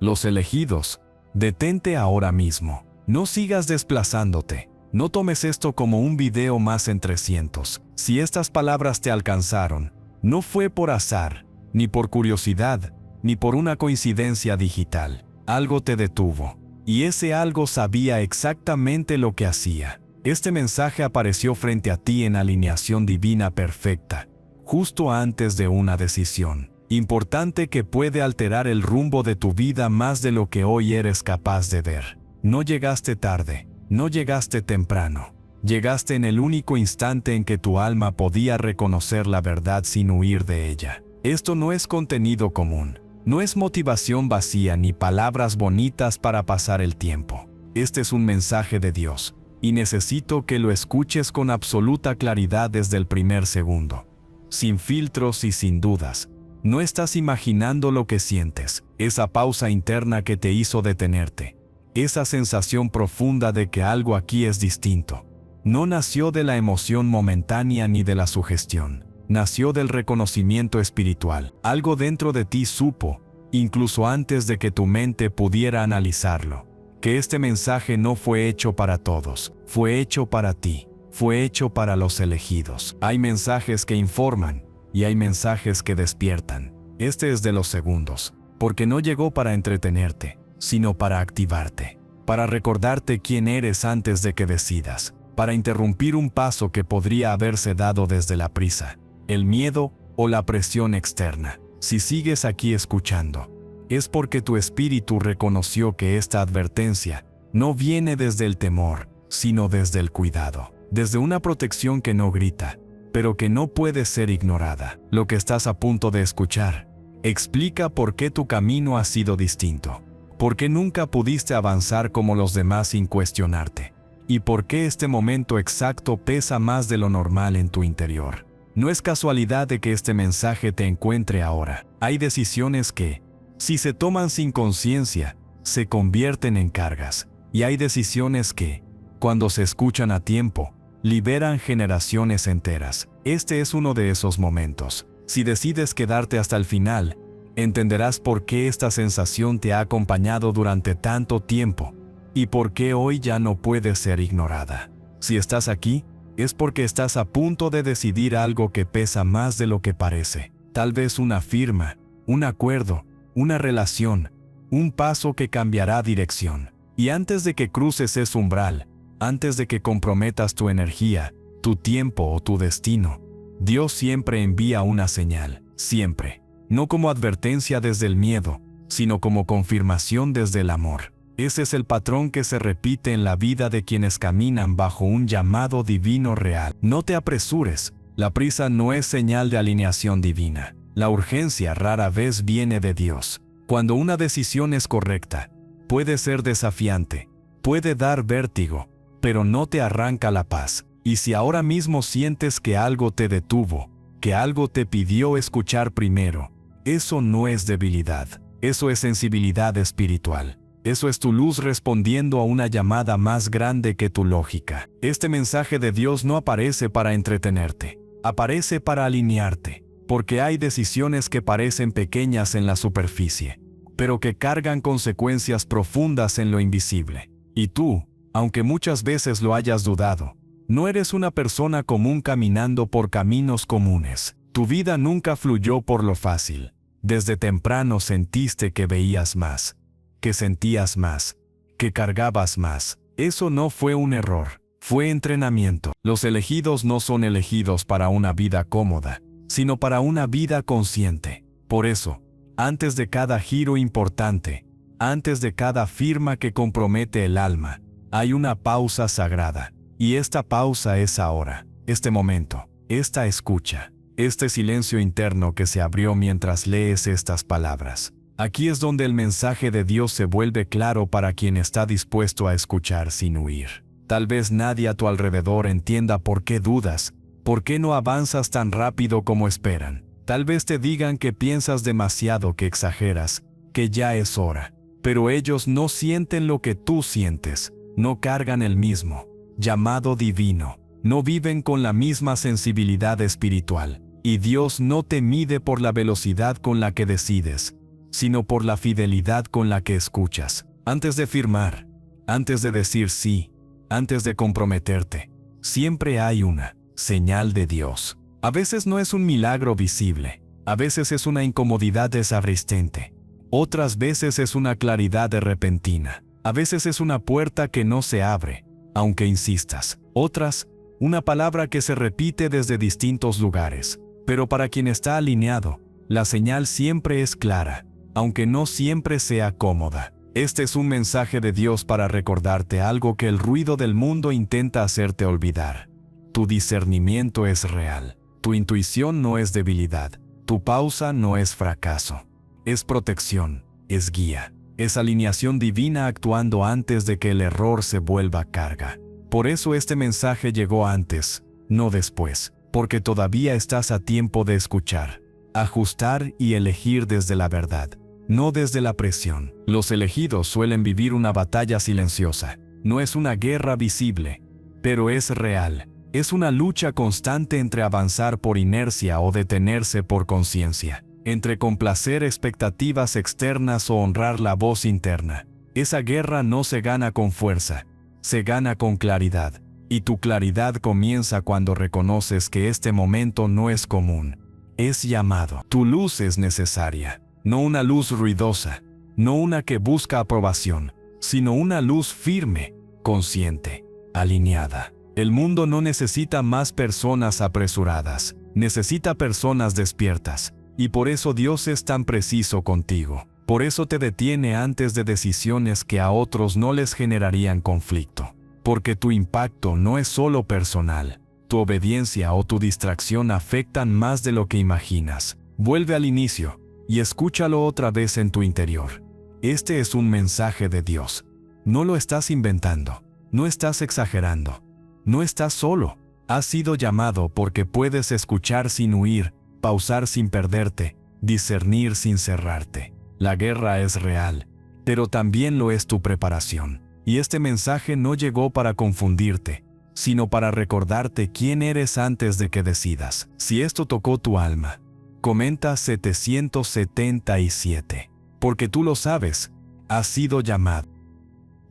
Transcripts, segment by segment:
Los elegidos. Detente ahora mismo. No sigas desplazándote. No tomes esto como un video más entre cientos. Si estas palabras te alcanzaron, no fue por azar, ni por curiosidad, ni por una coincidencia digital. Algo te detuvo. Y ese algo sabía exactamente lo que hacía. Este mensaje apareció frente a ti en alineación divina perfecta, justo antes de una decisión importante que puede alterar el rumbo de tu vida más de lo que hoy eres capaz de ver. No llegaste tarde, no llegaste temprano. Llegaste en el único instante en que tu alma podía reconocer la verdad sin huir de ella. Esto no es contenido común. No es motivación vacía ni palabras bonitas para pasar el tiempo. Este es un mensaje de Dios, y necesito que lo escuches con absoluta claridad desde el primer segundo. Sin filtros y sin dudas. No estás imaginando lo que sientes, esa pausa interna que te hizo detenerte, esa sensación profunda de que algo aquí es distinto. No nació de la emoción momentánea ni de la sugestión. Nació del reconocimiento espiritual. Algo dentro de ti supo, incluso antes de que tu mente pudiera analizarlo, que este mensaje no fue hecho para todos, fue hecho para ti, fue hecho para los elegidos. Hay mensajes que informan y hay mensajes que despiertan. Este es de los segundos, porque no llegó para entretenerte, sino para activarte, para recordarte quién eres antes de que decidas, para interrumpir un paso que podría haberse dado desde la prisa, el miedo o la presión externa. Si sigues aquí escuchando, es porque tu espíritu reconoció que esta advertencia no viene desde el temor, sino desde el cuidado, desde una protección que no grita, pero que no puede ser ignorada. Lo que estás a punto de escuchar explica por qué tu camino ha sido distinto, por qué nunca pudiste avanzar como los demás sin cuestionarte, y por qué este momento exacto pesa más de lo normal en tu interior. No es casualidad de que este mensaje te encuentre ahora. Hay decisiones que, si se toman sin conciencia, se convierten en cargas, y hay decisiones que, cuando se escuchan a tiempo, liberan generaciones enteras. Este es uno de esos momentos. Si decides quedarte hasta el final, entenderás por qué esta sensación te ha acompañado durante tanto tiempo y por qué hoy ya no puede ser ignorada. Si estás aquí, es porque estás a punto de decidir algo que pesa más de lo que parece. Tal vez una firma, un acuerdo, una relación, un paso que cambiará dirección. Y antes de que cruces ese umbral, antes de que comprometas tu energía, tu tiempo o tu destino, Dios siempre envía una señal, siempre. No como advertencia desde el miedo, sino como confirmación desde el amor. Ese es el patrón que se repite en la vida de quienes caminan bajo un llamado divino real. No te apresures, la prisa no es señal de alineación divina. La urgencia rara vez viene de Dios. Cuando una decisión es correcta, puede ser desafiante, puede dar vértigo, pero no te arranca la paz. Y si ahora mismo sientes que algo te detuvo, que algo te pidió escuchar primero, eso no es debilidad, eso es sensibilidad espiritual. Eso es tu luz respondiendo a una llamada más grande que tu lógica. Este mensaje de Dios no aparece para entretenerte, aparece para alinearte, porque hay decisiones que parecen pequeñas en la superficie, pero que cargan consecuencias profundas en lo invisible. Y tú, aunque muchas veces lo hayas dudado, no eres una persona común caminando por caminos comunes. Tu vida nunca fluyó por lo fácil. Desde temprano sentiste que veías más, que sentías más, que cargabas más. Eso no fue un error, fue entrenamiento. Los elegidos no son elegidos para una vida cómoda, sino para una vida consciente. Por eso, antes de cada giro importante, antes de cada firma que compromete el alma, hay una pausa sagrada. Y esta pausa es ahora, este momento, esta escucha, este silencio interno que se abrió mientras lees estas palabras. Aquí es donde el mensaje de Dios se vuelve claro para quien está dispuesto a escuchar sin huir. Tal vez nadie a tu alrededor entienda por qué dudas, por qué no avanzas tan rápido como esperan. Tal vez te digan que piensas demasiado, que exageras, que ya es hora. Pero ellos no sienten lo que tú sientes, no cargan el mismo llamado divino, no viven con la misma sensibilidad espiritual. Y Dios no te mide por la velocidad con la que decides, sino por la fidelidad con la que escuchas. Antes de firmar, antes de decir sí, antes de comprometerte, siempre hay una señal de Dios. A veces no es un milagro visible, a veces es una incomodidad desabristente, otras veces es una claridad repentina, a veces es una puerta que no se abre, aunque insistas, otras, una palabra que se repite desde distintos lugares. Pero para quien está alineado, la señal siempre es clara, aunque no siempre sea cómoda. Este es un mensaje de Dios para recordarte algo que el ruido del mundo intenta hacerte olvidar. Tu discernimiento es real, tu intuición no es debilidad, tu pausa no es fracaso. Es protección, es guía, es alineación divina actuando antes de que el error se vuelva carga. Por eso este mensaje llegó antes, no después, porque todavía estás a tiempo de escuchar, ajustar y elegir desde la verdad, no desde la presión. Los elegidos suelen vivir una batalla silenciosa, no es una guerra visible, pero es real. Es una lucha constante entre avanzar por inercia o detenerse por conciencia, entre complacer expectativas externas o honrar la voz interna. Esa guerra no se gana con fuerza, se gana con claridad. Y tu claridad comienza cuando reconoces que este momento no es común, es llamado. Tu luz es necesaria, no una luz ruidosa, no una que busca aprobación, sino una luz firme, consciente, alineada. El mundo no necesita más personas apresuradas, necesita personas despiertas, y por eso Dios es tan preciso contigo. Por eso te detiene antes de decisiones que a otros no les generarían conflicto. Porque tu impacto no es solo personal, tu obediencia o tu distracción afectan más de lo que imaginas. Vuelve al inicio y escúchalo otra vez en tu interior. Este es un mensaje de Dios. No lo estás inventando, no estás exagerando, no estás solo. Has sido llamado porque puedes escuchar sin huir, pausar sin perderte, discernir sin cerrarte. La guerra es real, pero también lo es tu preparación. Y este mensaje no llegó para confundirte, sino para recordarte quién eres antes de que decidas. Si esto tocó tu alma, comenta 777. Porque tú lo sabes, has sido llamado.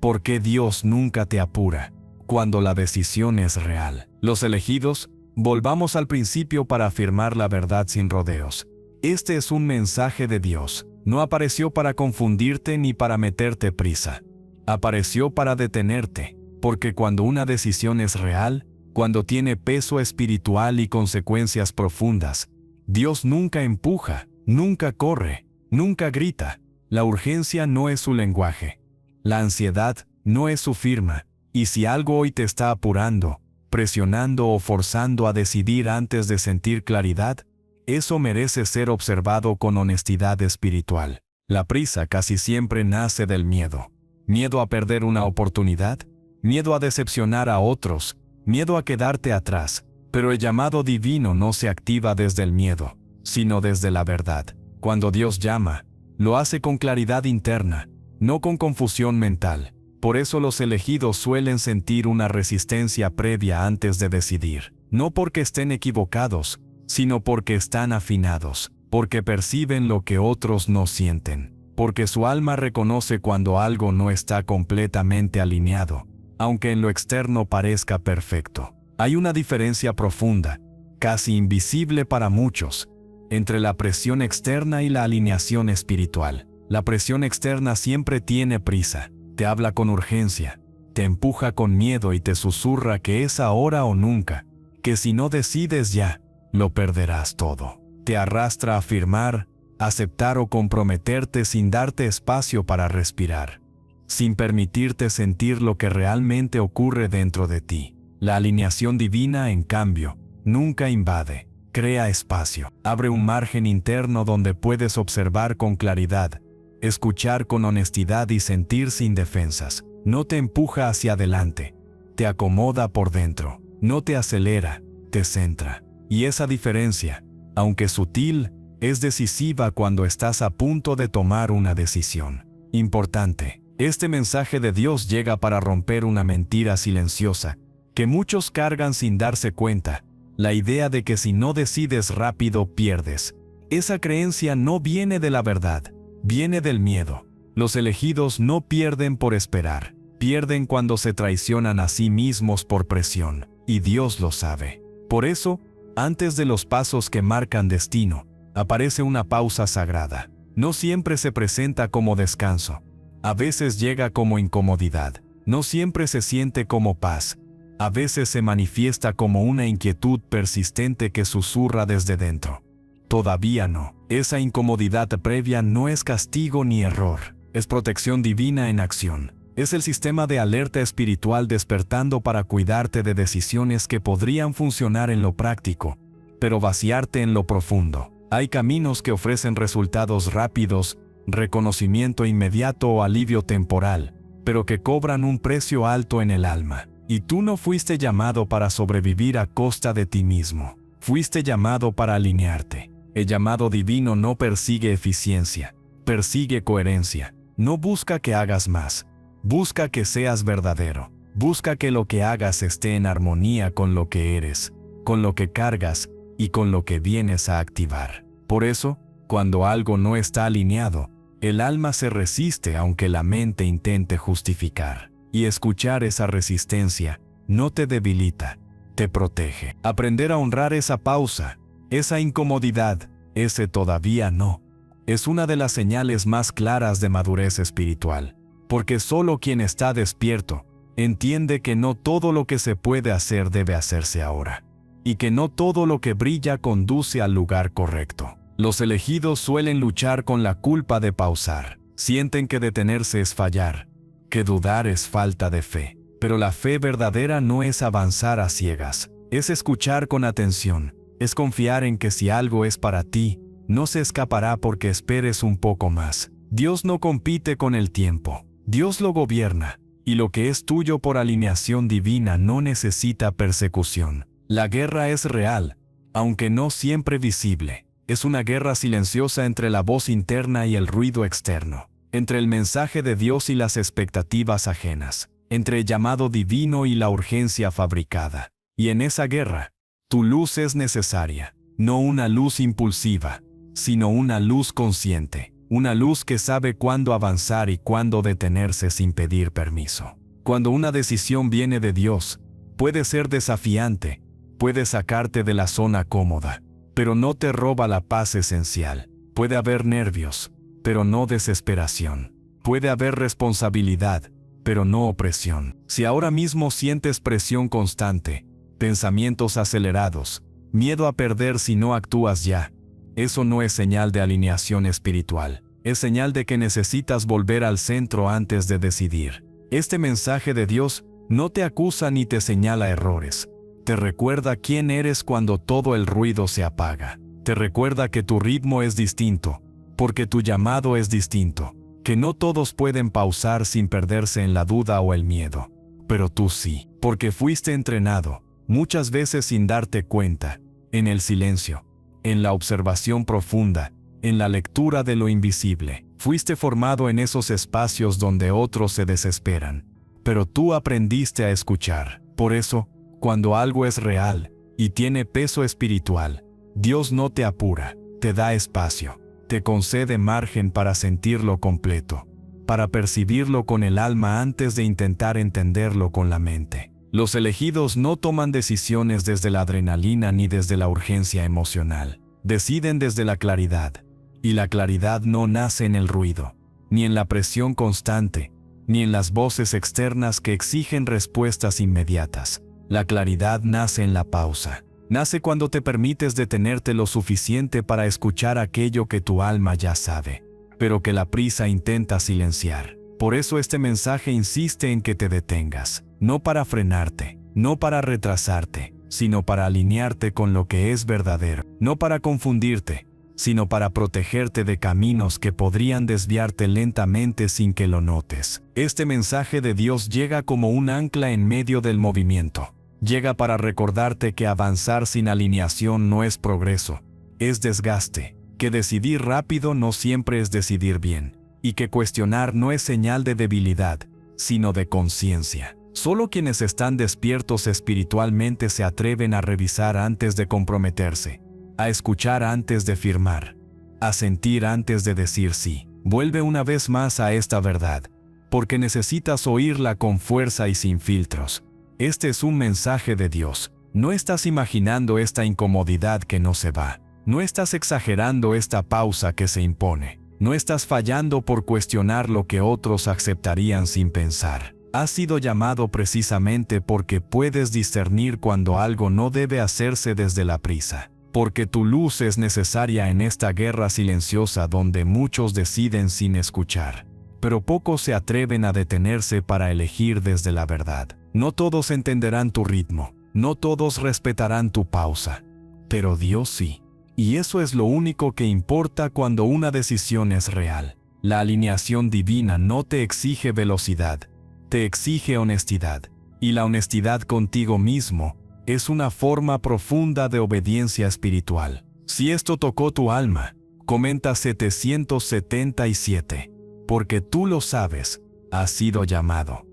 Porque Dios nunca te apura, cuando la decisión es real. Los elegidos, volvamos al principio para afirmar la verdad sin rodeos. Este es un mensaje de Dios, no apareció para confundirte ni para meterte prisa. Apareció para detenerte, porque cuando una decisión es real, cuando tiene peso espiritual y consecuencias profundas, Dios nunca empuja, nunca corre, nunca grita. La urgencia no es su lenguaje. La ansiedad no es su firma. Y si algo hoy te está apurando, presionando o forzando a decidir antes de sentir claridad, eso merece ser observado con honestidad espiritual. La prisa casi siempre nace del miedo. Miedo a perder una oportunidad, miedo a decepcionar a otros, miedo a quedarte atrás. Pero el llamado divino no se activa desde el miedo, sino desde la verdad. Cuando Dios llama, lo hace con claridad interna, no con confusión mental. Por eso los elegidos suelen sentir una resistencia previa antes de decidir. No porque estén equivocados, sino porque están afinados, porque perciben lo que otros no sienten. Porque su alma reconoce cuando algo no está completamente alineado, aunque en lo externo parezca perfecto. Hay una diferencia profunda, casi invisible para muchos, entre la presión externa y la alineación espiritual. La presión externa siempre tiene prisa, te habla con urgencia, te empuja con miedo y te susurra que es ahora o nunca, que si no decides ya, lo perderás todo. Te arrastra a firmar, aceptar o comprometerte sin darte espacio para respirar, sin permitirte sentir lo que realmente ocurre dentro de ti. La alineación divina, en cambio, nunca invade, crea espacio, abre un margen interno donde puedes observar con claridad, escuchar con honestidad y sentir sin defensas. No te empuja hacia adelante, te acomoda por dentro, no te acelera, te centra. Y esa diferencia, aunque sutil, es decisiva cuando estás a punto de tomar una decisión importante. Este mensaje de Dios llega para romper una mentira silenciosa que muchos cargan sin darse cuenta, la idea de que si no decides rápido pierdes. Esa creencia no viene de la verdad, viene del miedo. Los elegidos no pierden por esperar, pierden cuando se traicionan a sí mismos por presión, y Dios lo sabe. Por eso, antes de los pasos que marcan destino, aparece una pausa sagrada. No siempre se presenta como descanso. A veces llega como incomodidad. No siempre se siente como paz. A veces se manifiesta como una inquietud persistente que susurra desde dentro. Todavía no. Esa incomodidad previa no es castigo ni error. Es protección divina en acción. Es el sistema de alerta espiritual despertando para cuidarte de decisiones que podrían funcionar en lo práctico, pero vaciarte en lo profundo. Hay caminos que ofrecen resultados rápidos, reconocimiento inmediato o alivio temporal, pero que cobran un precio alto en el alma. Y tú no fuiste llamado para sobrevivir a costa de ti mismo. Fuiste llamado para alinearte. El llamado divino no persigue eficiencia, persigue coherencia. No busca que hagas más. Busca que seas verdadero. Busca que lo que hagas esté en armonía con lo que eres, con lo que cargas y con lo que vienes a activar. Por eso, cuando algo no está alineado, el alma se resiste aunque la mente intente justificar. Y escuchar esa resistencia no te debilita, te protege. Aprender a honrar esa pausa, esa incomodidad, ese todavía no, es una de las señales más claras de madurez espiritual. Porque solo quien está despierto entiende que no todo lo que se puede hacer debe hacerse ahora, y que no todo lo que brilla conduce al lugar correcto. Los elegidos suelen luchar con la culpa de pausar. Sienten que detenerse es fallar, que dudar es falta de fe. Pero la fe verdadera no es avanzar a ciegas, es escuchar con atención, es confiar en que si algo es para ti, no se escapará porque esperes un poco más. Dios no compite con el tiempo. Dios lo gobierna, y lo que es tuyo por alineación divina no necesita persecución. La guerra es real, aunque no siempre visible. Es una guerra silenciosa entre la voz interna y el ruido externo, entre el mensaje de Dios y las expectativas ajenas, entre el llamado divino y la urgencia fabricada. Y en esa guerra, tu luz es necesaria, no una luz impulsiva, sino una luz consciente. Una luz que sabe cuándo avanzar y cuándo detenerse sin pedir permiso. Cuando una decisión viene de Dios, puede ser desafiante, puede sacarte de la zona cómoda, pero no te roba la paz esencial. Puede haber nervios, pero no desesperación. Puede haber responsabilidad, pero no opresión. Si ahora mismo sientes presión constante, pensamientos acelerados, miedo a perder si no actúas ya, eso no es señal de alineación espiritual. Es señal de que necesitas volver al centro antes de decidir. Este mensaje de Dios no te acusa ni te señala errores. Te recuerda quién eres cuando todo el ruido se apaga. Te recuerda que tu ritmo es distinto, porque tu llamado es distinto. Que no todos pueden pausar sin perderse en la duda o el miedo. Pero tú sí, porque fuiste entrenado, muchas veces sin darte cuenta, en el silencio, en la observación profunda, en la lectura de lo invisible. Fuiste formado en esos espacios donde otros se desesperan, pero tú aprendiste a escuchar. Por eso, cuando algo es real y tiene peso espiritual, Dios no te apura, te da espacio, te concede margen para sentirlo completo, para percibirlo con el alma antes de intentar entenderlo con la mente. Los elegidos no toman decisiones desde la adrenalina ni desde la urgencia emocional. Deciden desde la claridad. Y la claridad no nace en el ruido, ni en la presión constante, ni en las voces externas que exigen respuestas inmediatas. La claridad nace en la pausa. Nace cuando te permites detenerte lo suficiente para escuchar aquello que tu alma ya sabe, pero que la prisa intenta silenciar. Por eso este mensaje insiste en que te detengas, no para frenarte, no para retrasarte, sino para alinearte con lo que es verdadero, no para confundirte, sino para protegerte de caminos que podrían desviarte lentamente sin que lo notes. Este mensaje de Dios llega como un ancla en medio del movimiento. Llega para recordarte que avanzar sin alineación no es progreso, es desgaste, que decidir rápido no siempre es decidir bien, y que cuestionar no es señal de debilidad, sino de conciencia. Solo quienes están despiertos espiritualmente se atreven a revisar antes de comprometerse, a escuchar antes de firmar, a sentir antes de decir sí. Vuelve una vez más a esta verdad, porque necesitas oírla con fuerza y sin filtros. Este es un mensaje de Dios. No estás imaginando esta incomodidad que no se va. No estás exagerando esta pausa que se impone. No estás fallando por cuestionar lo que otros aceptarían sin pensar. Has sido llamado precisamente porque puedes discernir cuando algo no debe hacerse desde la prisa. Porque tu luz es necesaria en esta guerra silenciosa donde muchos deciden sin escuchar. Pero pocos se atreven a detenerse para elegir desde la verdad. No todos entenderán tu ritmo. No todos respetarán tu pausa. Pero Dios sí. Y eso es lo único que importa cuando una decisión es real. La alineación divina no te exige velocidad, te exige honestidad. Y la honestidad contigo mismo es una forma profunda de obediencia espiritual. Si esto tocó tu alma, comenta 777. Porque tú lo sabes, has sido llamado.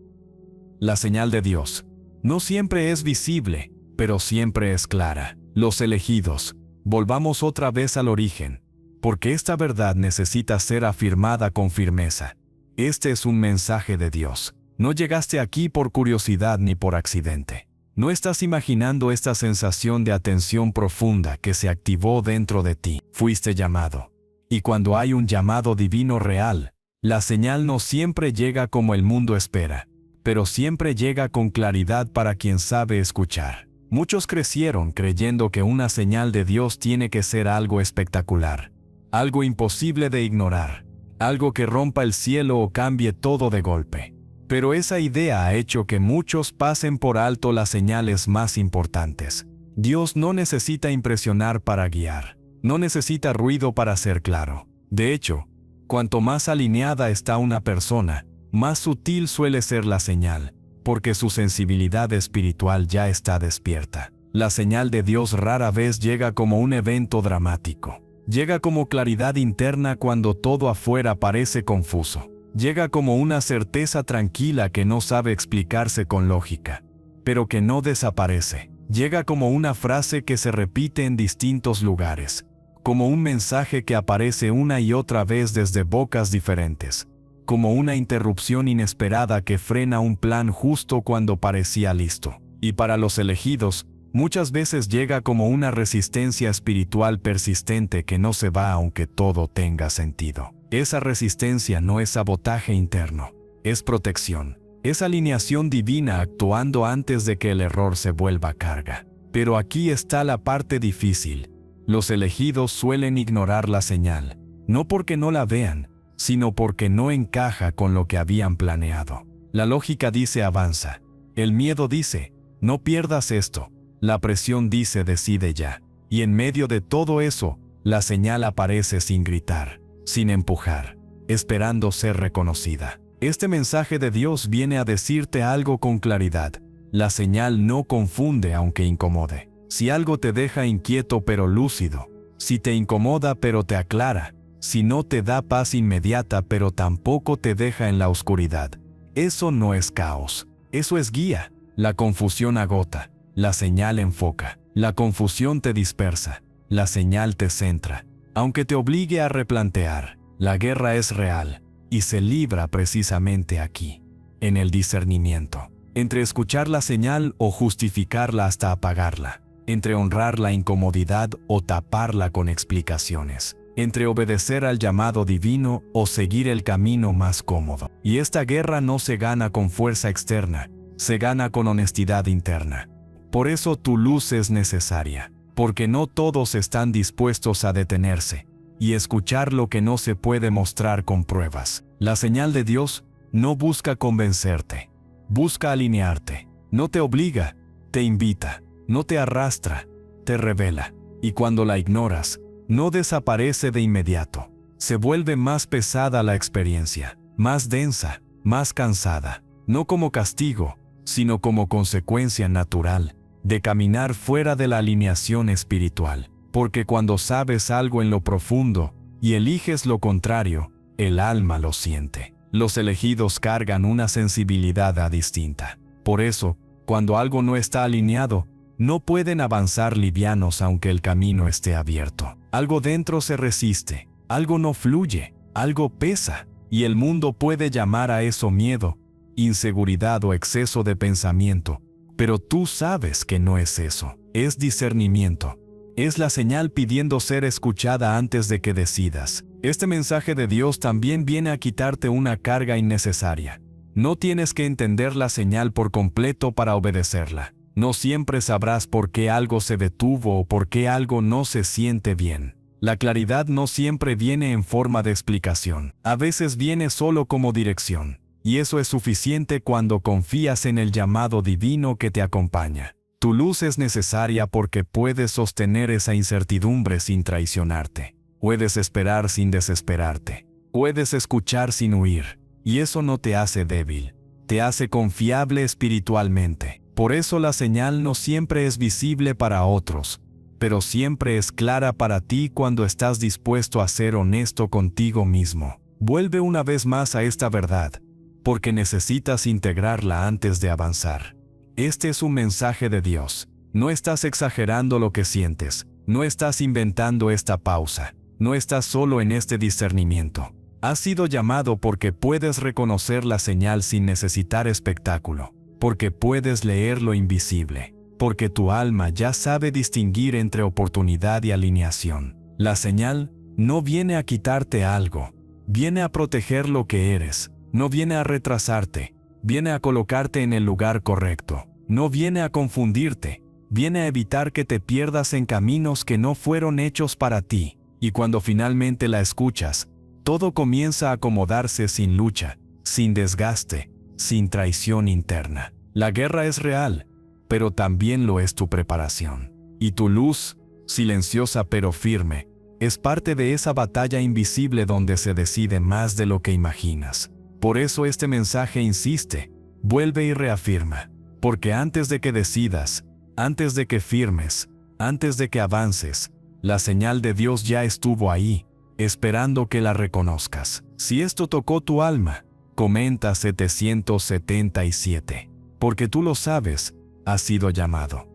La señal de Dios no siempre es visible, pero siempre es clara. Los elegidos. Volvamos otra vez al origen, porque esta verdad necesita ser afirmada con firmeza. Este es un mensaje de Dios. No llegaste aquí por curiosidad ni por accidente. No estás imaginando esta sensación de atención profunda que se activó dentro de ti. Fuiste llamado. Y cuando hay un llamado divino real, la señal no siempre llega como el mundo espera, pero siempre llega con claridad para quien sabe escuchar. Muchos crecieron creyendo que una señal de Dios tiene que ser algo espectacular, algo imposible de ignorar, algo que rompa el cielo o cambie todo de golpe. Pero esa idea ha hecho que muchos pasen por alto las señales más importantes. Dios no necesita impresionar para guiar, no necesita ruido para ser claro. De hecho, cuanto más alineada está una persona, más sutil suele ser la señal, porque su sensibilidad espiritual ya está despierta. La señal de Dios rara vez llega como un evento dramático. Llega como claridad interna cuando todo afuera parece confuso. Llega como una certeza tranquila que no sabe explicarse con lógica, pero que no desaparece. Llega como una frase que se repite en distintos lugares, como un mensaje que aparece una y otra vez desde bocas diferentes, como una interrupción inesperada que frena un plan justo cuando parecía listo. Y para los elegidos, muchas veces llega como una resistencia espiritual persistente que no se va aunque todo tenga sentido. Esa resistencia no es sabotaje interno, es protección. Es alineación divina actuando antes de que el error se vuelva carga. Pero aquí está la parte difícil. Los elegidos suelen ignorar la señal, no porque no la vean, sino porque no encaja con lo que habían planeado. La lógica dice avanza. El miedo dice, no pierdas esto. La presión dice decide ya. Y en medio de todo eso, la señal aparece sin gritar, sin empujar, esperando ser reconocida. Este mensaje de Dios viene a decirte algo con claridad. La señal no confunde aunque incomode. Si algo te deja inquieto pero lúcido, si te incomoda pero te aclara, si no te da paz inmediata pero tampoco te deja en la oscuridad, eso no es caos, eso es guía. La confusión agota, la señal enfoca, la confusión te dispersa, la señal te centra. Aunque te obligue a replantear, la guerra es real y se libra precisamente aquí, en el discernimiento, entre escuchar la señal o justificarla hasta apagarla, entre honrar la incomodidad o taparla con explicaciones, entre obedecer al llamado divino o seguir el camino más cómodo. Y esta guerra no se gana con fuerza externa, se gana con honestidad interna. Por eso tu luz es necesaria, porque no todos están dispuestos a detenerse y escuchar lo que no se puede mostrar con pruebas. La señal de Dios no busca convencerte, busca alinearte, no te obliga, te invita, no te arrastra, te revela. Y cuando la ignoras, no desaparece de inmediato. Se vuelve más pesada la experiencia, más densa, más cansada, no como castigo, sino como consecuencia natural de caminar fuera de la alineación espiritual. Porque cuando sabes algo en lo profundo y eliges lo contrario, el alma lo siente. Los elegidos cargan una sensibilidad distinta. Por eso, cuando algo no está alineado, no pueden avanzar livianos aunque el camino esté abierto. Algo dentro se resiste, algo no fluye, Algo pesa, y el mundo puede llamar a eso miedo, inseguridad o exceso de pensamiento. Pero tú sabes que no es eso, es discernimiento. Es la señal pidiendo ser escuchada antes de que decidas. Este mensaje de Dios también viene a quitarte una carga innecesaria. No tienes que entender la señal por completo para obedecerla. No siempre sabrás por qué algo se detuvo o por qué algo no se siente bien. La claridad no siempre viene en forma de explicación. A veces viene solo como dirección. Y eso es suficiente cuando confías en el llamado divino que te acompaña. Tu luz es necesaria porque puedes sostener esa incertidumbre sin traicionarte. Puedes esperar sin desesperarte. Puedes escuchar sin huir. Y eso no te hace débil. Te hace confiable espiritualmente. Por eso la señal no siempre es visible para otros, pero siempre es clara para ti cuando estás dispuesto a ser honesto contigo mismo. Vuelve una vez más a esta verdad, porque necesitas integrarla antes de avanzar. Este es un mensaje de Dios. No estás exagerando lo que sientes, no estás inventando esta pausa, no estás solo en este discernimiento. Has sido llamado porque puedes reconocer la señal sin necesitar espectáculo, porque puedes leer lo invisible, porque tu alma ya sabe distinguir entre oportunidad y alineación. La señal no viene a quitarte algo, viene a proteger lo que eres, no viene a retrasarte, viene a colocarte en el lugar correcto, no viene a confundirte, viene a evitar que te pierdas en caminos que no fueron hechos para ti. Y cuando finalmente la escuchas, todo comienza a acomodarse sin lucha, sin desgaste, sin traición interna. La guerra es real, pero también lo es tu preparación. Y tu luz, silenciosa pero firme, es parte de esa batalla invisible donde se decide más de lo que imaginas. Por eso este mensaje insiste, vuelve y reafirma, porque antes de que decidas, antes de que firmes, antes de que avances, la señal de Dios ya estuvo ahí, esperando que la reconozcas. Si esto tocó tu alma, comenta 777. Porque tú lo sabes, has sido llamado.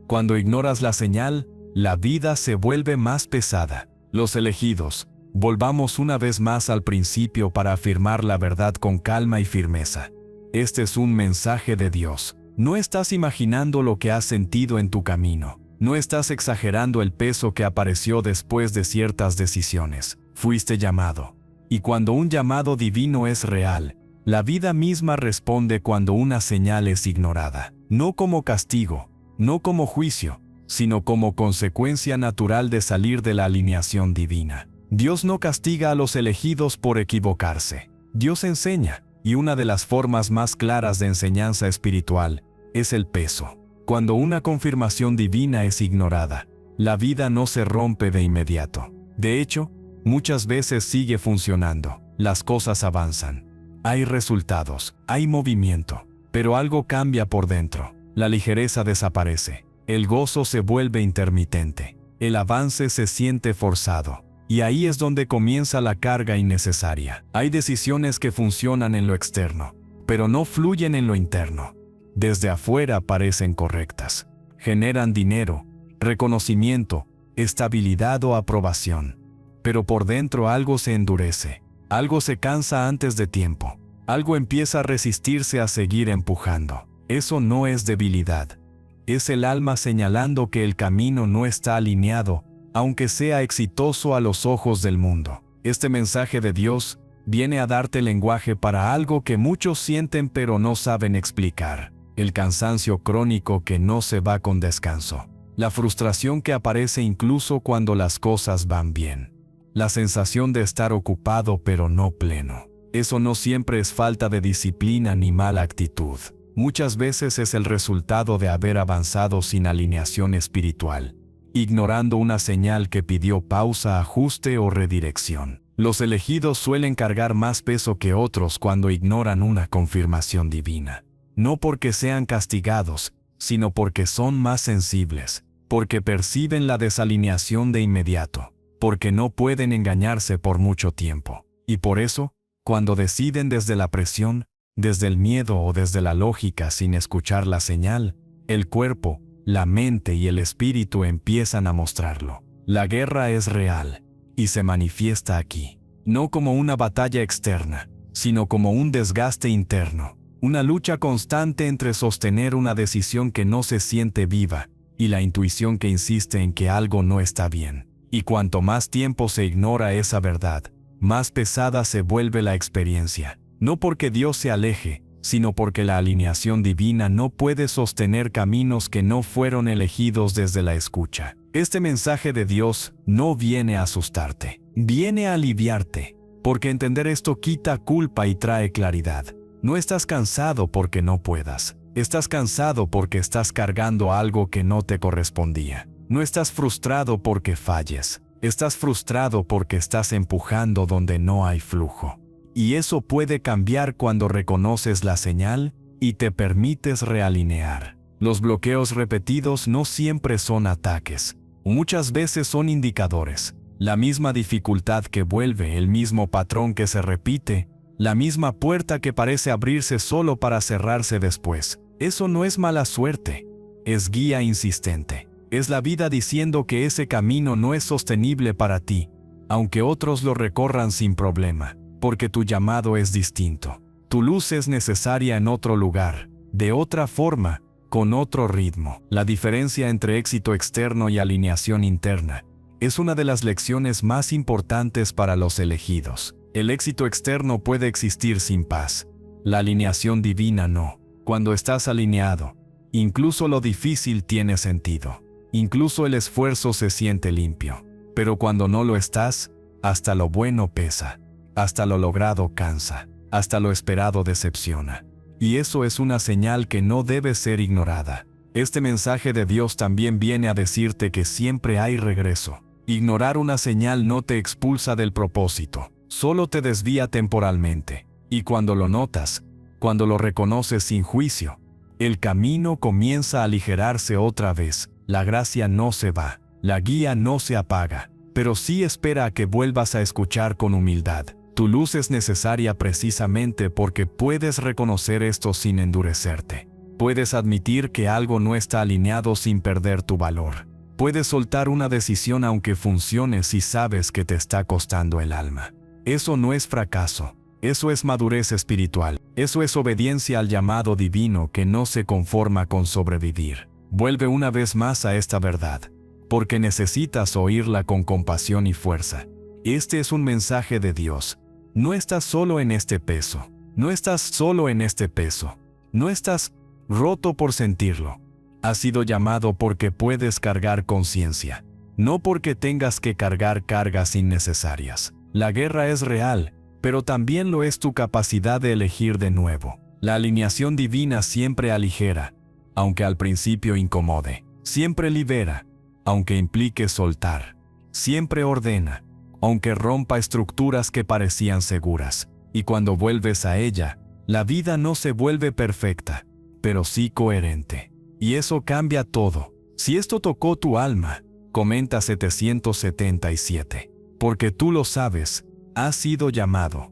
Cuando ignoras la señal, la vida se vuelve más pesada. Los elegidos, volvamos una vez más al principio para afirmar la verdad con calma y firmeza. Este es un mensaje de Dios. No estás imaginando lo que has sentido en tu camino. No estás exagerando el peso que apareció después de ciertas decisiones. Fuiste llamado. Y cuando un llamado divino es real, la vida misma responde cuando una señal es ignorada. No como castigo, no como juicio, sino como consecuencia natural de salir de la alineación divina. Dios no castiga a los elegidos por equivocarse. Dios enseña, y una de las formas más claras de enseñanza espiritual es el peso. Cuando una confirmación divina es ignorada, la vida no se rompe de inmediato. De hecho, muchas veces sigue funcionando. Las cosas avanzan. Hay resultados, hay movimiento, pero algo cambia por dentro. La ligereza desaparece. El gozo se vuelve intermitente. El avance se siente forzado. Y ahí es donde comienza la carga innecesaria. Hay decisiones que funcionan en lo externo, pero no fluyen en lo interno. Desde afuera parecen correctas. Generan dinero, reconocimiento, estabilidad o aprobación. Pero por dentro algo se endurece. Algo se cansa antes de tiempo. Algo empieza a resistirse a seguir empujando. Eso no es debilidad. Es el alma señalando que el camino no está alineado, aunque sea exitoso a los ojos del mundo. Este mensaje de Dios viene a darte lenguaje para algo que muchos sienten pero no saben explicar. El cansancio crónico que no se va con descanso. La frustración que aparece incluso cuando las cosas van bien. La sensación de estar ocupado pero no pleno. Eso no siempre es falta de disciplina ni mala actitud. Muchas veces es el resultado de haber avanzado sin alineación espiritual, ignorando una señal que pidió pausa, ajuste o redirección. Los elegidos suelen cargar más peso que otros cuando ignoran una confirmación divina. No porque sean castigados, sino porque son más sensibles, porque perciben la desalineación de inmediato, porque no pueden engañarse por mucho tiempo. Y por eso, cuando deciden desde la presión, desde el miedo o desde la lógica sin escuchar la señal, el cuerpo, la mente y el espíritu empiezan a mostrarlo. La guerra es real y se manifiesta aquí. no como una batalla externa, sino como un desgaste interno, una lucha constante entre sostener una decisión que no se siente viva y la intuición que insiste en que algo no está bien. Y cuanto más tiempo se ignora esa verdad, más pesada se vuelve la experiencia, no porque Dios se aleje, sino porque la alineación divina no puede sostener caminos que no fueron elegidos desde la escucha. Este mensaje de Dios no viene a asustarte, viene a aliviarte, porque entender esto quita culpa y trae claridad. No estás cansado porque no puedas, estás cansado porque estás cargando algo que no te correspondía. No estás frustrado porque falles, estás frustrado porque estás empujando donde no hay flujo. Y eso puede cambiar cuando reconoces la señal y te permites realinear. Los bloqueos repetidos no siempre son ataques. Muchas veces son indicadores. La misma dificultad que vuelve, el mismo patrón que se repite, la misma puerta que parece abrirse solo para cerrarse después. Eso no es mala suerte, es guía insistente. Es la vida diciendo que ese camino no es sostenible para ti, aunque otros lo recorran sin problema. Porque tu llamado es distinto. Tu luz es necesaria en otro lugar, de otra forma, con otro ritmo. La diferencia entre éxito externo y alineación interna es una de las lecciones más importantes para los elegidos. El éxito externo puede existir sin paz. La alineación divina no. Cuando estás alineado, incluso lo difícil tiene sentido. Incluso el esfuerzo se siente limpio. Pero cuando no lo estás, hasta lo bueno pesa. Hasta lo logrado cansa, hasta lo esperado decepciona. Y eso es una señal que no debe ser ignorada. Este mensaje de Dios también viene a decirte que siempre hay regreso. Ignorar una señal no te expulsa del propósito, solo te desvía temporalmente. Y cuando lo notas, cuando lo reconoces sin juicio, el camino comienza a aligerarse otra vez. La gracia no se va, la guía no se apaga, pero sí espera a que vuelvas a escuchar con humildad. Tu luz es necesaria precisamente porque puedes reconocer esto sin endurecerte. Puedes admitir que algo no está alineado sin perder tu valor. Puedes soltar una decisión aunque funcione si sabes que te está costando el alma. Eso no es fracaso, eso es madurez espiritual. Eso es obediencia al llamado divino que no se conforma con sobrevivir. Vuelve una vez más a esta verdad, porque necesitas oírla con compasión y fuerza. Este es un mensaje de Dios. No estás solo en este peso. No estás solo en este peso. No estás roto por sentirlo. Has sido llamado porque puedes cargar conciencia, no porque tengas que cargar cargas innecesarias. La guerra es real, pero también lo es tu capacidad de elegir de nuevo. La alineación divina siempre aligera, aunque al principio incomode. Siempre libera, aunque implique soltar. Siempre ordena, aunque rompa estructuras que parecían seguras. Y cuando vuelves a ella, la vida no se vuelve perfecta, pero sí coherente. Y eso cambia todo. Si esto tocó tu alma, comenta 777. Porque tú lo sabes, has sido llamado.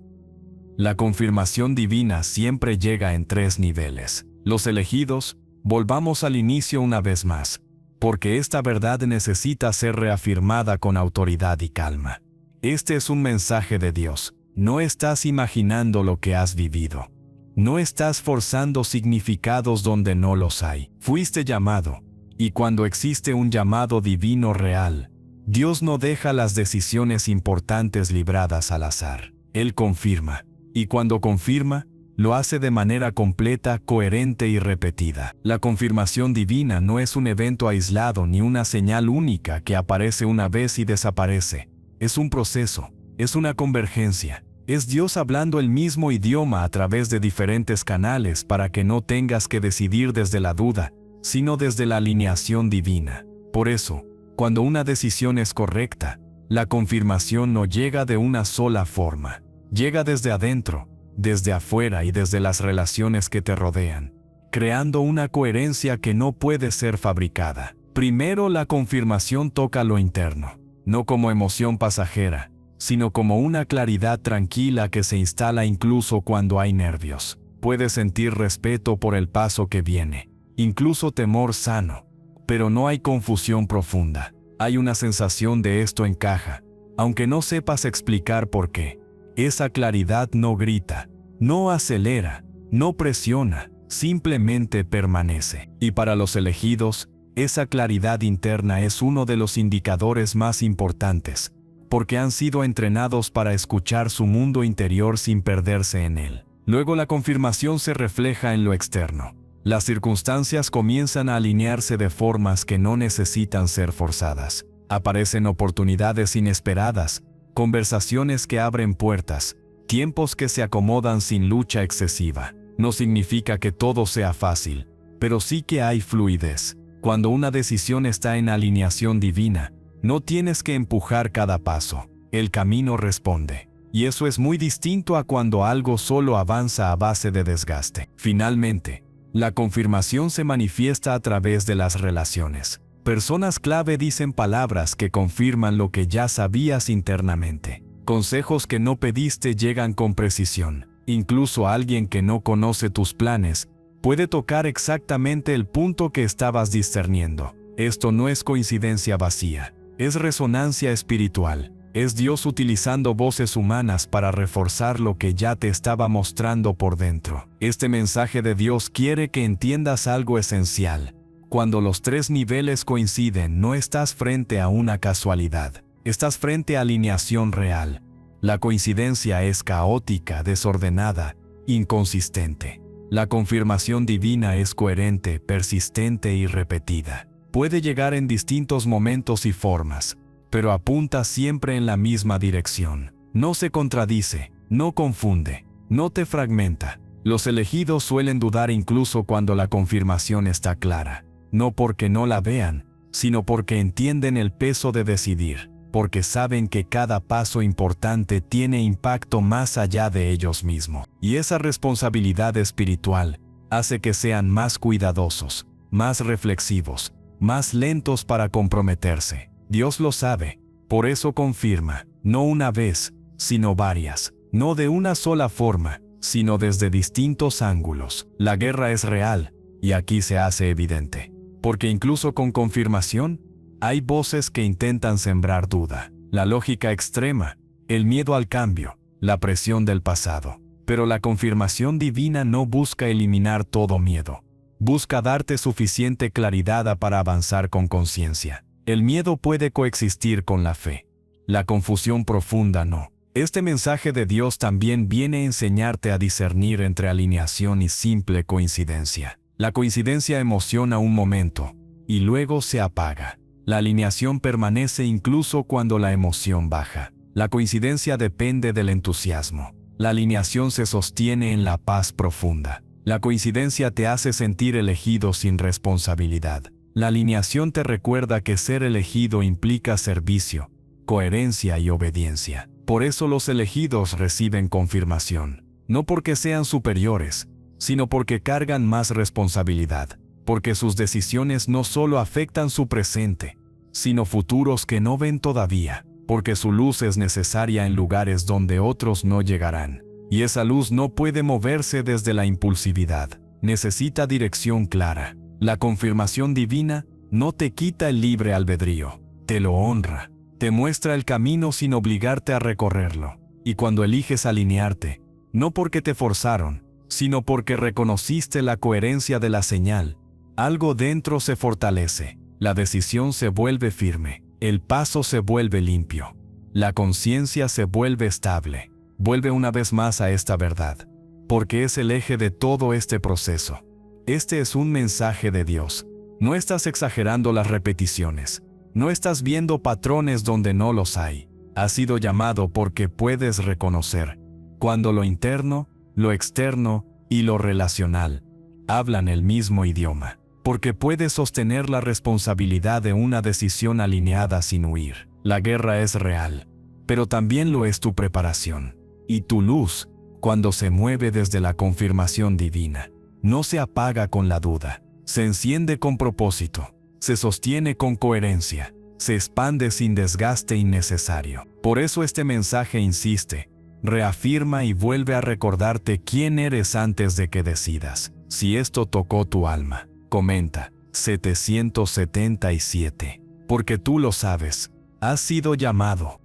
La confirmación divina siempre llega en 3 niveles. Los elegidos, volvamos al inicio una vez más, porque esta verdad necesita ser reafirmada con autoridad y calma. Este es un mensaje de Dios. No estás imaginando lo que has vivido. No estás forzando significados donde no los hay. Fuiste llamado, y cuando existe un llamado divino real, Dios no deja las decisiones importantes libradas al azar. Él confirma, y cuando confirma, lo hace de manera completa, coherente y repetida. La confirmación divina no es un evento aislado ni una señal única que aparece una vez y desaparece. Es un proceso, es una convergencia. Es Dios hablando el mismo idioma a través de diferentes canales para que no tengas que decidir desde la duda, sino desde la alineación divina. Por eso, cuando una decisión es correcta, la confirmación no llega de una sola forma. Llega desde adentro, desde afuera y desde las relaciones que te rodean, creando una coherencia que no puede ser fabricada. Primero, la confirmación toca lo interno, no como emoción pasajera, sino como una claridad tranquila que se instala incluso cuando hay nervios. Puedes sentir respeto por el paso que viene, incluso temor sano, pero no hay confusión profunda. Hay una sensación de esto encaja, aunque no sepas explicar por qué. Esa claridad no grita, no acelera, no presiona, simplemente permanece. Y para los elegidos, esa claridad interna es uno de los indicadores más importantes, porque han sido entrenados para escuchar su mundo interior sin perderse en él. Luego la confirmación se refleja en lo externo. Las circunstancias comienzan a alinearse de formas que no necesitan ser forzadas. Aparecen oportunidades inesperadas, conversaciones que abren puertas, tiempos que se acomodan sin lucha excesiva. No significa que todo sea fácil, pero sí que hay fluidez. Cuando una decisión está en alineación divina, no tienes que empujar cada paso. El camino responde. Y eso es muy distinto a cuando algo solo avanza a base de desgaste. Finalmente, la confirmación se manifiesta a través de las relaciones. Personas clave dicen palabras que confirman lo que ya sabías internamente. Consejos que no pediste llegan con precisión. Incluso alguien que no conoce tus planes puede tocar exactamente el punto que estabas discerniendo. Esto no es coincidencia vacía, es resonancia espiritual. Es Dios utilizando voces humanas para reforzar lo que ya te estaba mostrando por dentro. Este mensaje de Dios quiere que entiendas algo esencial. Cuando los tres niveles coinciden, no estás frente a una casualidad. Estás frente a alineación real. La coincidencia es caótica, desordenada, inconsistente. La confirmación divina es coherente, persistente y repetida. Puede llegar en distintos momentos y formas, pero apunta siempre en la misma dirección. No se contradice, no confunde, no te fragmenta. Los elegidos suelen dudar incluso cuando la confirmación está clara. No porque no la vean, sino porque entienden el peso de decidir, porque saben que cada paso importante tiene impacto más allá de ellos mismos. Y esa responsabilidad espiritual hace que sean más cuidadosos, más reflexivos, más lentos para comprometerse. Dios lo sabe, por eso confirma, no una vez, sino varias, no de una sola forma, sino desde distintos ángulos. La guerra es real, y aquí se hace evidente. Porque incluso con confirmación, hay voces que intentan sembrar duda, la lógica extrema, el miedo al cambio, la presión del pasado. Pero la confirmación divina no busca eliminar todo miedo. Busca darte suficiente claridad para avanzar con conciencia. El miedo puede coexistir con la fe. La confusión profunda no. Este mensaje de Dios también viene a enseñarte a discernir entre alineación y simple coincidencia. La coincidencia emociona un momento, y luego se apaga. La alineación permanece incluso cuando la emoción baja. La coincidencia depende del entusiasmo. La alineación se sostiene en la paz profunda. La coincidencia te hace sentir elegido sin responsabilidad. La alineación te recuerda que ser elegido implica servicio, coherencia y obediencia. Por eso los elegidos reciben confirmación. No porque sean superiores, sino porque cargan más responsabilidad. Porque sus decisiones no solo afectan su presente, sino futuros que no ven todavía. Porque su luz es necesaria en lugares donde otros no llegarán. Y esa luz no puede moverse desde la impulsividad. Necesita dirección clara. La confirmación divina no te quita el libre albedrío, te lo honra. Te muestra el camino sin obligarte a recorrerlo. Y cuando eliges alinearte, no porque te forzaron, sino porque reconociste la coherencia de la señal, algo dentro se fortalece, la decisión se vuelve firme, el paso se vuelve limpio, la conciencia se vuelve estable. Vuelve una vez más a esta verdad, porque es el eje de todo este proceso. Este es un mensaje de Dios. No estás exagerando las repeticiones. No estás viendo patrones donde no los hay. Has sido llamado porque puedes reconocer cuando lo interno, lo externo y lo relacional hablan el mismo idioma. Porque puedes sostener la responsabilidad de una decisión alineada sin huir. La guerra es real, pero también lo es tu preparación. Y tu luz, cuando se mueve desde la confirmación divina, no se apaga con la duda. Se enciende con propósito. Se sostiene con coherencia, se expande sin desgaste innecesario. Por eso este mensaje insiste, reafirma y vuelve a recordarte quién eres antes de que decidas. Si esto tocó tu alma, comenta 777. Porque tú lo sabes, has sido llamado.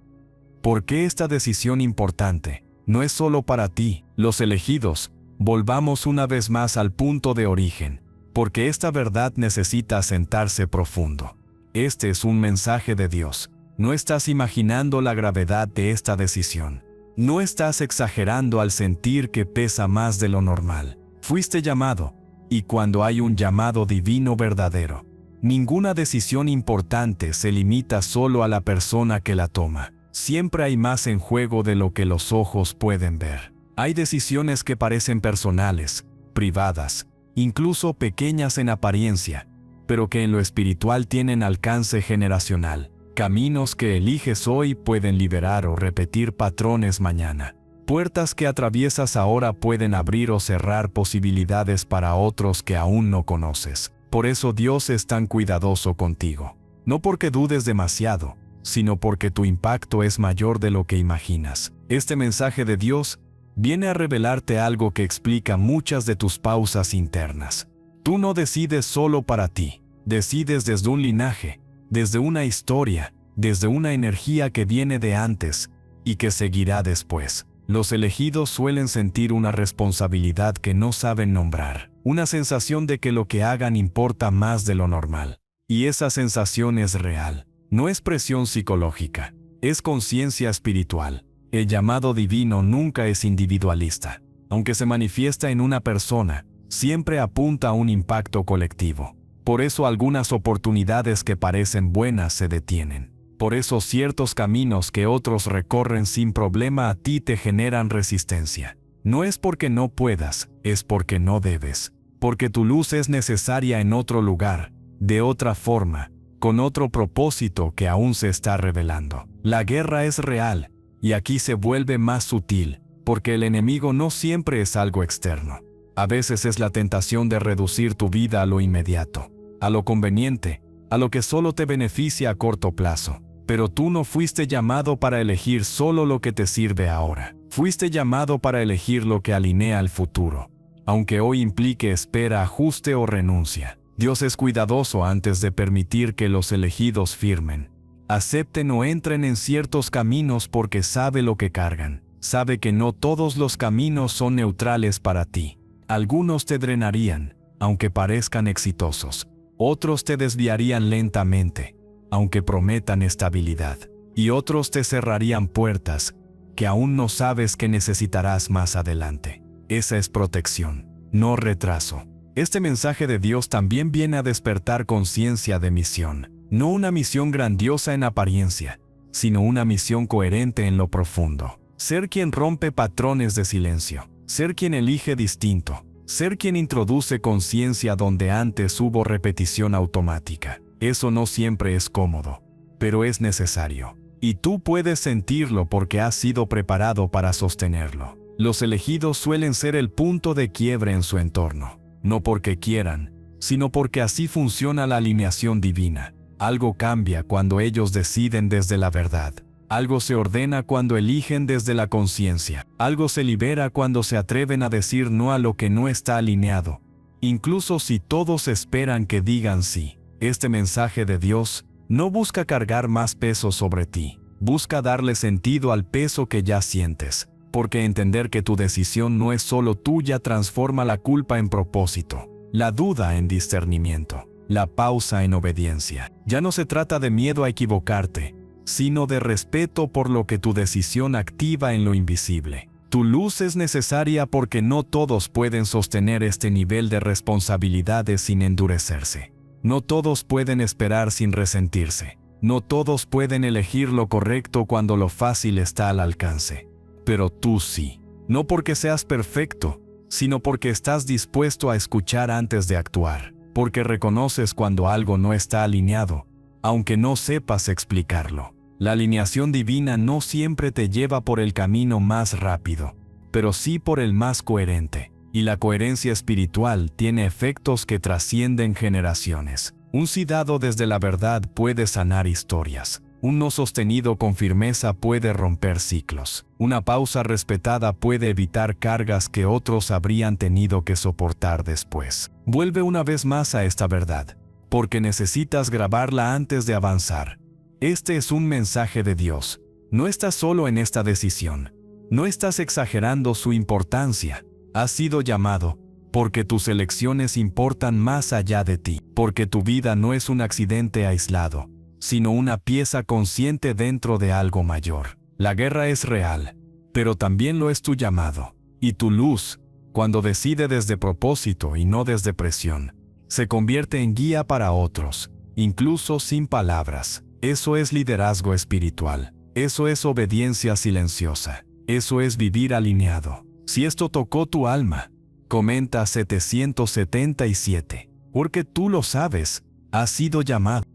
¿Por qué esta decisión importante? no es solo para ti, los elegidos. Volvamos una vez más al punto de origen, porque esta verdad necesita asentarse profundo. Este es un mensaje de Dios. No estás imaginando la gravedad de esta decisión. No estás exagerando al sentir que pesa más de lo normal. Fuiste llamado, y cuando hay un llamado divino verdadero, ninguna decisión importante se limita solo a la persona que la toma. Siempre hay más en juego de lo que los ojos pueden ver. Hay decisiones que parecen personales, privadas, incluso pequeñas en apariencia, pero que en lo espiritual tienen alcance generacional. Caminos que eliges hoy pueden liberar o repetir patrones mañana. Puertas que atraviesas ahora pueden abrir o cerrar posibilidades para otros que aún no conoces. Por eso Dios es tan cuidadoso contigo. No porque dudes demasiado, sino porque tu impacto es mayor de lo que imaginas. Este mensaje de Dios viene a revelarte algo que explica muchas de tus pausas internas. Tú no decides solo para ti, decides desde un linaje, desde una historia, desde una energía que viene de antes y que seguirá después. Los elegidos suelen sentir una responsabilidad que no saben nombrar, una sensación de que lo que hagan importa más de lo normal. Y esa sensación es real, no es presión psicológica, es conciencia espiritual. El llamado divino nunca es individualista. Aunque se manifiesta en una persona, siempre apunta a un impacto colectivo. Por eso algunas oportunidades que parecen buenas se detienen. Por eso ciertos caminos que otros recorren sin problema a ti te generan resistencia. No es porque no puedas, es porque no debes. Porque tu luz es necesaria en otro lugar, de otra forma, con otro propósito que aún se está revelando. La guerra es real. Y aquí se vuelve más sutil, porque el enemigo no siempre es algo externo. A veces es la tentación de reducir tu vida a lo inmediato, a lo conveniente, a lo que solo te beneficia a corto plazo. Pero tú no fuiste llamado para elegir solo lo que te sirve ahora. Fuiste llamado para elegir lo que alinea al futuro, aunque hoy implique espera, ajuste o renuncia. Dios es cuidadoso antes de permitir que los elegidos firmen. Acepten o entren en ciertos caminos porque sabe lo que cargan. Sabe que no todos los caminos son neutrales para ti. Algunos te drenarían, aunque parezcan exitosos. Otros te desviarían lentamente, aunque prometan estabilidad. Y otros te cerrarían puertas que aún no sabes que necesitarás más adelante. Esa es protección, no retraso. Este mensaje de Dios también viene a despertar conciencia de misión. No una misión grandiosa en apariencia, sino una misión coherente en lo profundo. Ser quien rompe patrones de silencio. Ser quien elige distinto. Ser quien introduce conciencia donde antes hubo repetición automática. Eso no siempre es cómodo, pero es necesario. Y tú puedes sentirlo porque has sido preparado para sostenerlo. Los elegidos suelen ser el punto de quiebre en su entorno. No porque quieran, sino porque así funciona la alineación divina. Algo cambia cuando ellos deciden desde la verdad. Algo se ordena cuando eligen desde la conciencia. Algo se libera cuando se atreven a decir no a lo que no está alineado, incluso si todos esperan que digan sí. Este mensaje de Dios no busca cargar más peso sobre ti. Busca darle sentido al peso que ya sientes, porque entender que tu decisión no es solo tuya transforma la culpa en propósito, la duda en discernimiento, la pausa en obediencia. Ya no se trata de miedo a equivocarte, sino de respeto por lo que tu decisión activa en lo invisible. Tu luz es necesaria porque no todos pueden sostener este nivel de responsabilidades sin endurecerse. No todos pueden esperar sin resentirse. No todos pueden elegir lo correcto cuando lo fácil está al alcance. Pero tú sí. No porque seas perfecto, sino porque estás dispuesto a escuchar antes de actuar. Porque reconoces cuando algo no está alineado, aunque no sepas explicarlo. La alineación divina no siempre te lleva por el camino más rápido, pero sí por el más coherente. Y la coherencia espiritual tiene efectos que trascienden generaciones. Un sí dado desde la verdad puede sanar historias. Un no sostenido con firmeza puede romper ciclos. Una pausa respetada puede evitar cargas que otros habrían tenido que soportar después. Vuelve una vez más a esta verdad, porque necesitas grabarla antes de avanzar. Este es un mensaje de Dios. No estás solo en esta decisión. No estás exagerando su importancia. Has sido llamado, porque tus elecciones importan más allá de ti, porque tu vida no es un accidente aislado, sino una pieza consciente dentro de algo mayor. La guerra es real, pero también lo es tu llamado, y tu luz, cuando decide desde propósito y no desde presión, se convierte en guía para otros, incluso sin palabras. Eso es liderazgo espiritual. Eso es obediencia silenciosa. Eso es vivir alineado. Si esto tocó tu alma, comenta 777. Porque tú lo sabes, has sido llamado.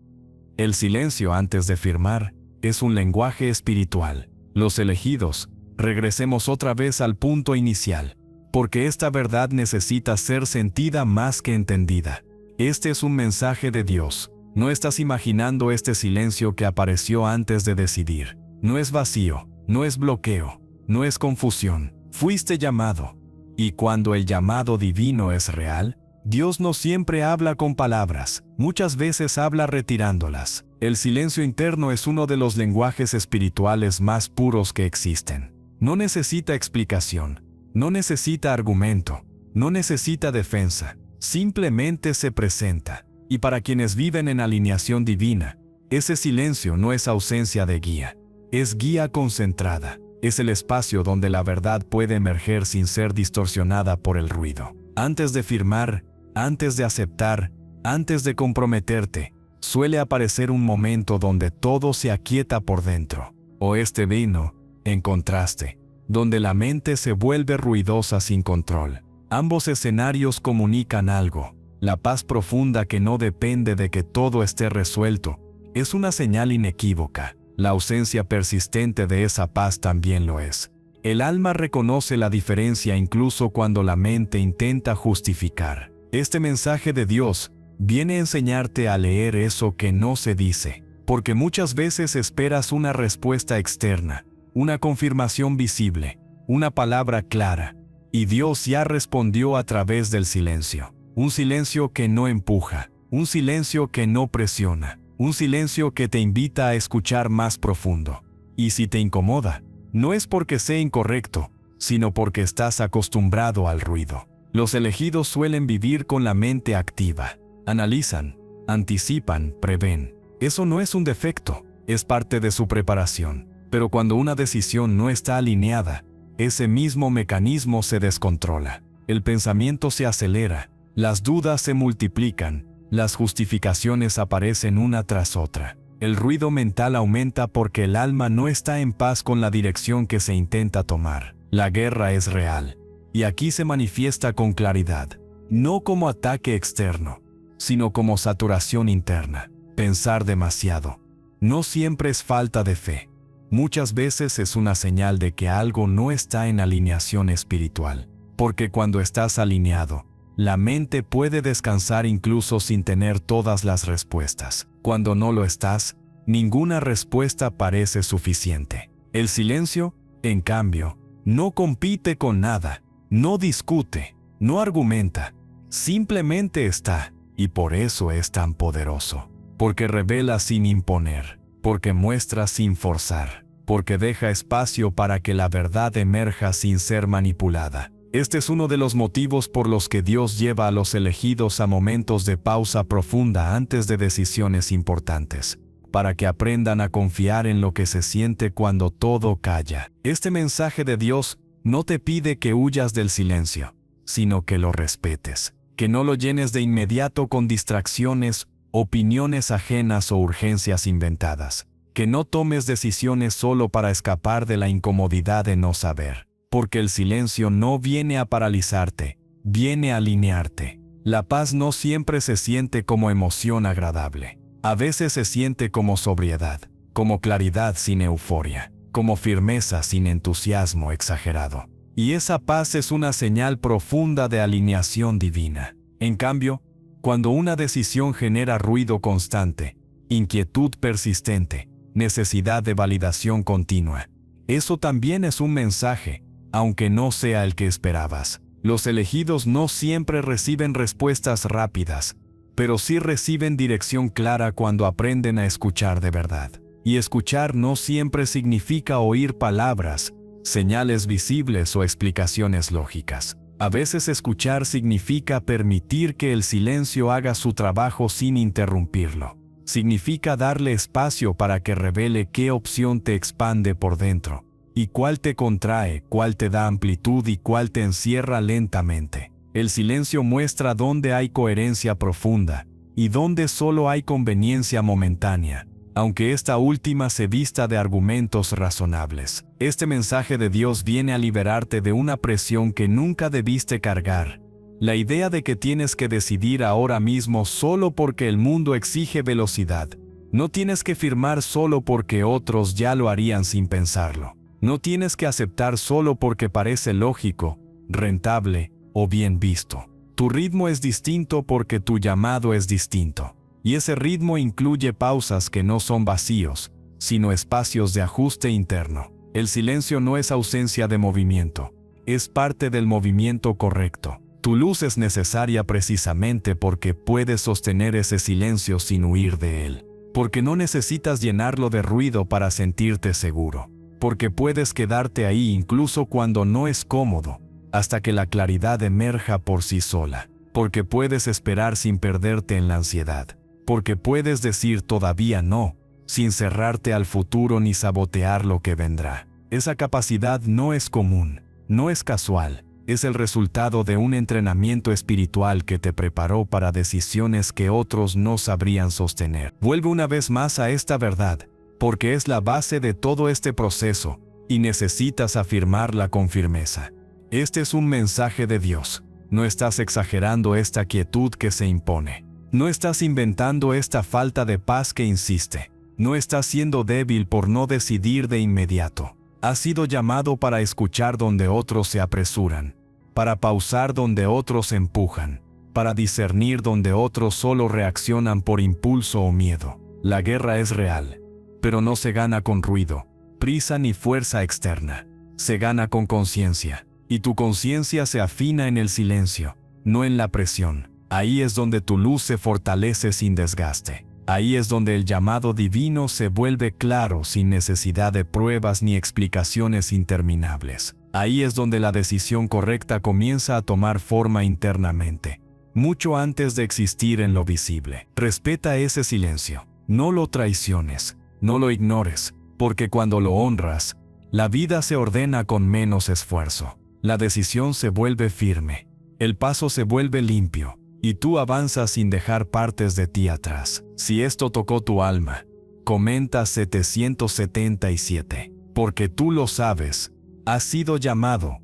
El silencio antes de firmar es un lenguaje espiritual. Los elegidos, regresemos otra vez al punto inicial, porque esta verdad necesita ser sentida más que entendida. Este es un mensaje de Dios. No estás imaginando este silencio que apareció antes de decidir. No es vacío, no es bloqueo, no es confusión. Fuiste llamado. Y cuando el llamado divino es real, Dios no siempre habla con palabras, muchas veces habla retirándolas. El silencio interno es uno de los lenguajes espirituales más puros que existen. No necesita explicación, no necesita argumento, no necesita defensa, simplemente se presenta. Y para quienes viven en alineación divina, ese silencio no es ausencia de guía, es guía concentrada. Es el espacio donde la verdad puede emerger sin ser distorsionada por el ruido. Antes de firmar, antes de aceptar, antes de comprometerte, suele aparecer un momento donde todo se aquieta por dentro. O este vino, en contraste, donde la mente se vuelve ruidosa sin control. Ambos escenarios comunican algo. La paz profunda que no depende de que todo esté resuelto, es una señal inequívoca. La ausencia persistente de esa paz también lo es. El alma reconoce la diferencia incluso cuando la mente intenta justificar. Este mensaje de Dios viene a enseñarte a leer eso que no se dice, porque muchas veces esperas una respuesta externa, una confirmación visible, una palabra clara, y Dios ya respondió a través del silencio. Un silencio que no empuja, un silencio que no presiona. Un silencio que te invita a escuchar más profundo. Y si te incomoda, no es porque sea incorrecto, sino porque estás acostumbrado al ruido. Los elegidos suelen vivir con la mente activa. Analizan, anticipan, prevén. Eso no es un defecto, es parte de su preparación. Pero cuando una decisión no está alineada, ese mismo mecanismo se descontrola. El pensamiento se acelera, las dudas se multiplican. Las justificaciones aparecen una tras otra. El ruido mental aumenta porque el alma no está en paz con la dirección que se intenta tomar. La guerra es real. Y aquí se manifiesta con claridad. No como ataque externo, sino como saturación interna. Pensar demasiado. No siempre es falta de fe. Muchas veces es una señal de que algo no está en alineación espiritual. Porque cuando estás alineado, la mente puede descansar incluso sin tener todas las respuestas. Cuando no lo estás, ninguna respuesta parece suficiente. El silencio, en cambio, no compite con nada, no discute, no argumenta, simplemente está, y por eso es tan poderoso. Porque revela sin imponer, porque muestra sin forzar, porque deja espacio para que la verdad emerja sin ser manipulada. Este es uno de los motivos por los que Dios lleva a los elegidos a momentos de pausa profunda antes de decisiones importantes, para que aprendan a confiar en lo que se siente cuando todo calla. Este mensaje de Dios no te pide que huyas del silencio, sino que lo respetes, que no lo llenes de inmediato con distracciones, opiniones ajenas o urgencias inventadas, que no tomes decisiones solo para escapar de la incomodidad de no saber. Porque el silencio no viene a paralizarte, viene a alinearte. La paz no siempre se siente como emoción agradable. A veces se siente como sobriedad, como claridad sin euforia, como firmeza sin entusiasmo exagerado. Y esa paz es una señal profunda de alineación divina. En cambio, cuando una decisión genera ruido constante, inquietud persistente, necesidad de validación continua, eso también es un mensaje, aunque no sea el que esperabas. Los elegidos no siempre reciben respuestas rápidas, pero sí reciben dirección clara cuando aprenden a escuchar de verdad. Y escuchar no siempre significa oír palabras, señales visibles o explicaciones lógicas. A veces escuchar significa permitir que el silencio haga su trabajo sin interrumpirlo. Significa darle espacio para que revele qué opción te expande por dentro, y cuál te contrae, cuál te da amplitud y cuál te encierra lentamente. El silencio muestra dónde hay coherencia profunda y dónde solo hay conveniencia momentánea, aunque esta última se vista de argumentos razonables. Este mensaje de Dios viene a liberarte de una presión que nunca debiste cargar. La idea de que tienes que decidir ahora mismo solo porque el mundo exige velocidad. No tienes que firmar solo porque otros ya lo harían sin pensarlo. No tienes que aceptar solo porque parece lógico, rentable o bien visto. Tu ritmo es distinto porque tu llamado es distinto. Y ese ritmo incluye pausas que no son vacíos, sino espacios de ajuste interno. El silencio no es ausencia de movimiento, es parte del movimiento correcto. Tu luz es necesaria precisamente porque puedes sostener ese silencio sin huir de él. Porque no necesitas llenarlo de ruido para sentirte seguro. Porque puedes quedarte ahí incluso cuando no es cómodo, hasta que la claridad emerja por sí sola. Porque puedes esperar sin perderte en la ansiedad. Porque puedes decir todavía no, sin cerrarte al futuro ni sabotear lo que vendrá. Esa capacidad no es común, no es casual, es el resultado de un entrenamiento espiritual que te preparó para decisiones que otros no sabrían sostener. Vuelve una vez más a esta verdad, porque es la base de todo este proceso, y necesitas afirmarla con firmeza. Este es un mensaje de Dios. No estás exagerando esta quietud que se impone. No estás inventando esta falta de paz que insiste. No estás siendo débil por no decidir de inmediato. Has sido llamado para escuchar donde otros se apresuran, para pausar donde otros empujan, para discernir donde otros solo reaccionan por impulso o miedo. La guerra es real, pero no se gana con ruido, prisa ni fuerza externa. Se gana con conciencia, y tu conciencia se afina en el silencio, no en la presión. Ahí es donde tu luz se fortalece sin desgaste. Ahí es donde el llamado divino se vuelve claro sin necesidad de pruebas ni explicaciones interminables. Ahí es donde la decisión correcta comienza a tomar forma internamente, mucho antes de existir en lo visible. Respeta ese silencio. No lo traiciones, no lo ignores, porque cuando lo honras, la vida se ordena con menos esfuerzo. La decisión se vuelve firme. El paso se vuelve limpio. Y tú avanzas sin dejar partes de ti atrás. Si esto tocó tu alma, comenta 777. Porque tú lo sabes, has sido llamado.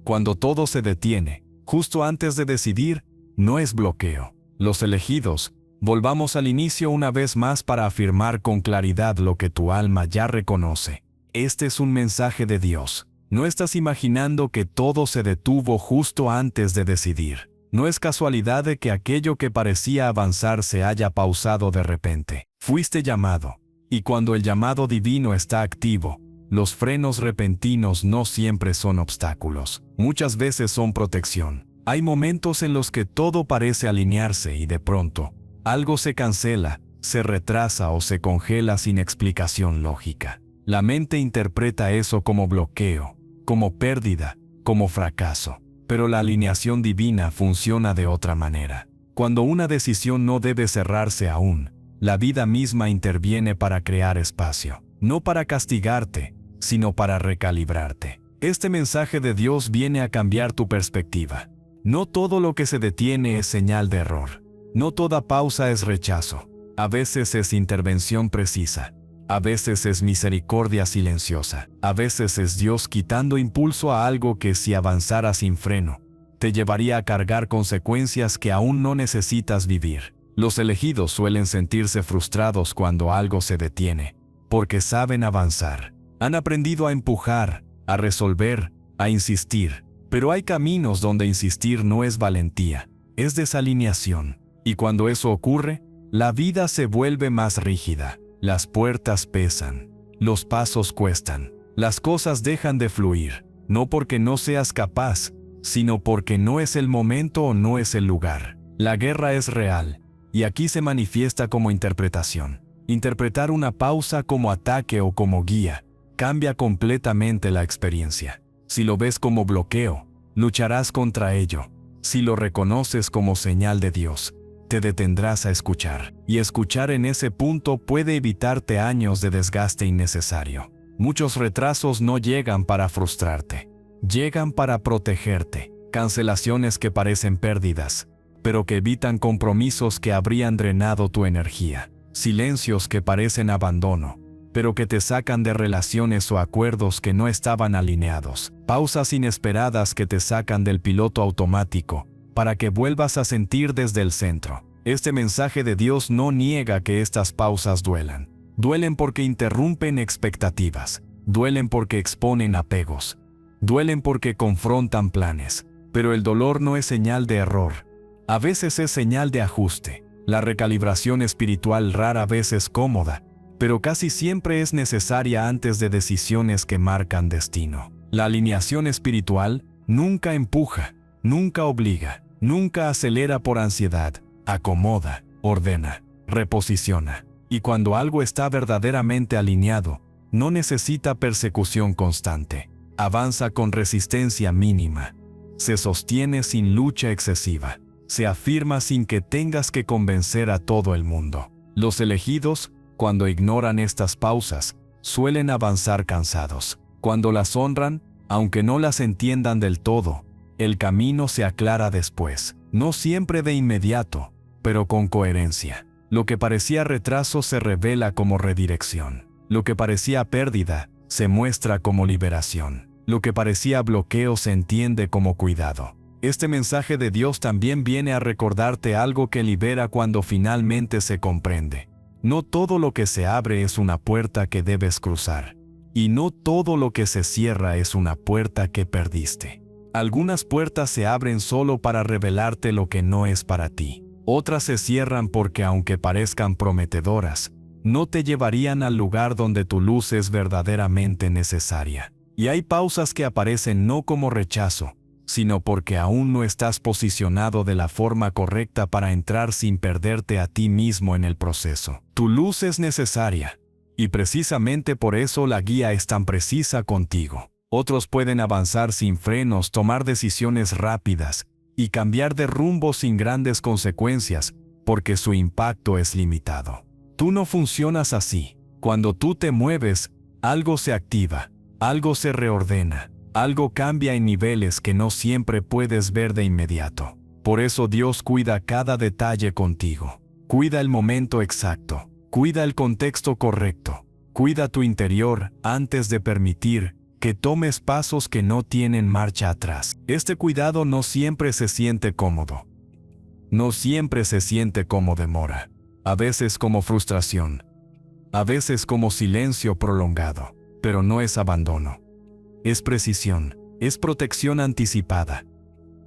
Cuando todo se detiene, justo antes de decidir, no es bloqueo. Los elegidos, volvamos al inicio una vez más para afirmar con claridad lo que tu alma ya reconoce. Este es un mensaje de Dios. No estás imaginando que todo se detuvo justo antes de decidir. No es casualidad de que aquello que parecía avanzar se haya pausado de repente. Fuiste llamado, y cuando el llamado divino está activo, los frenos repentinos no siempre son obstáculos. Muchas veces son protección. Hay momentos en los que todo parece alinearse y de pronto, algo se cancela, se retrasa o se congela sin explicación lógica. La mente interpreta eso como bloqueo, como pérdida, como fracaso. Pero la alineación divina funciona de otra manera. Cuando una decisión no debe cerrarse aún, la vida misma interviene para crear espacio. No para castigarte, sino para recalibrarte. Este mensaje de Dios viene a cambiar tu perspectiva. No todo lo que se detiene es señal de error. No toda pausa es rechazo. A veces es intervención precisa. A veces es misericordia silenciosa. A veces es Dios quitando impulso a algo que si avanzara sin freno, te llevaría a cargar consecuencias que aún no necesitas vivir. Los elegidos suelen sentirse frustrados cuando algo se detiene, porque saben avanzar. Han aprendido a empujar, a resolver, a insistir. Pero hay caminos donde insistir no es valentía, es desalineación. Y cuando eso ocurre, la vida se vuelve más rígida. Las puertas pesan, los pasos cuestan, las cosas dejan de fluir, no porque no seas capaz, sino porque no es el momento o no es el lugar. La guerra es real, y aquí se manifiesta como interpretación. Interpretar una pausa como ataque o como guía cambia completamente la experiencia. Si lo ves como bloqueo, lucharás contra ello. Si lo reconoces como señal de Dios, te detendrás a escuchar. Y escuchar en ese punto puede evitarte años de desgaste innecesario. Muchos retrasos no llegan para frustrarte, llegan para protegerte. Cancelaciones que parecen pérdidas, pero que evitan compromisos que habrían drenado tu energía. Silencios que parecen abandono, pero que te sacan de relaciones o acuerdos que no estaban alineados. Pausas inesperadas que te sacan del piloto automático, para que vuelvas a sentir desde el centro. Este mensaje de Dios no niega que estas pausas duelan. Duelen porque interrumpen expectativas. Duelen porque exponen apegos. Duelen porque confrontan planes. Pero el dolor no es señal de error. A veces es señal de ajuste. La recalibración espiritual rara vez es cómoda, pero casi siempre es necesaria antes de decisiones que marcan destino. La alineación espiritual nunca empuja, nunca obliga, nunca acelera por ansiedad. Acomoda, ordena, reposiciona. Y cuando algo está verdaderamente alineado, no necesita persecución constante. Avanza con resistencia mínima. Se sostiene sin lucha excesiva. Se afirma sin que tengas que convencer a todo el mundo. Los elegidos, cuando ignoran estas pausas, suelen avanzar cansados. Cuando las honran, aunque no las entiendan del todo, el camino se aclara después. No siempre de inmediato, pero con coherencia. Lo que parecía retraso se revela como redirección. Lo que parecía pérdida se muestra como liberación. Lo que parecía bloqueo se entiende como cuidado. Este mensaje de Dios también viene a recordarte algo que libera cuando finalmente se comprende. No todo lo que se abre es una puerta que debes cruzar. Y no todo lo que se cierra es una puerta que perdiste. Algunas puertas se abren solo para revelarte lo que no es para ti. Otras se cierran porque, aunque parezcan prometedoras, no te llevarían al lugar donde tu luz es verdaderamente necesaria. Y hay pausas que aparecen no como rechazo, sino porque aún no estás posicionado de la forma correcta para entrar sin perderte a ti mismo en el proceso. Tu luz es necesaria, y precisamente por eso la guía es tan precisa contigo. Otros pueden avanzar sin frenos, tomar decisiones rápidas y cambiar de rumbo sin grandes consecuencias, porque su impacto es limitado. Tú no funcionas así. Cuando tú te mueves, algo se activa. Algo se reordena, algo cambia en niveles que no siempre puedes ver de inmediato. Por eso Dios cuida cada detalle contigo. Cuida el momento exacto, cuida el contexto correcto, cuida tu interior antes de permitir que tomes pasos que no tienen marcha atrás. Este cuidado no siempre se siente cómodo. No siempre se siente como demora. A veces como frustración. A veces como silencio prolongado. Pero no es abandono. Es precisión, es protección anticipada.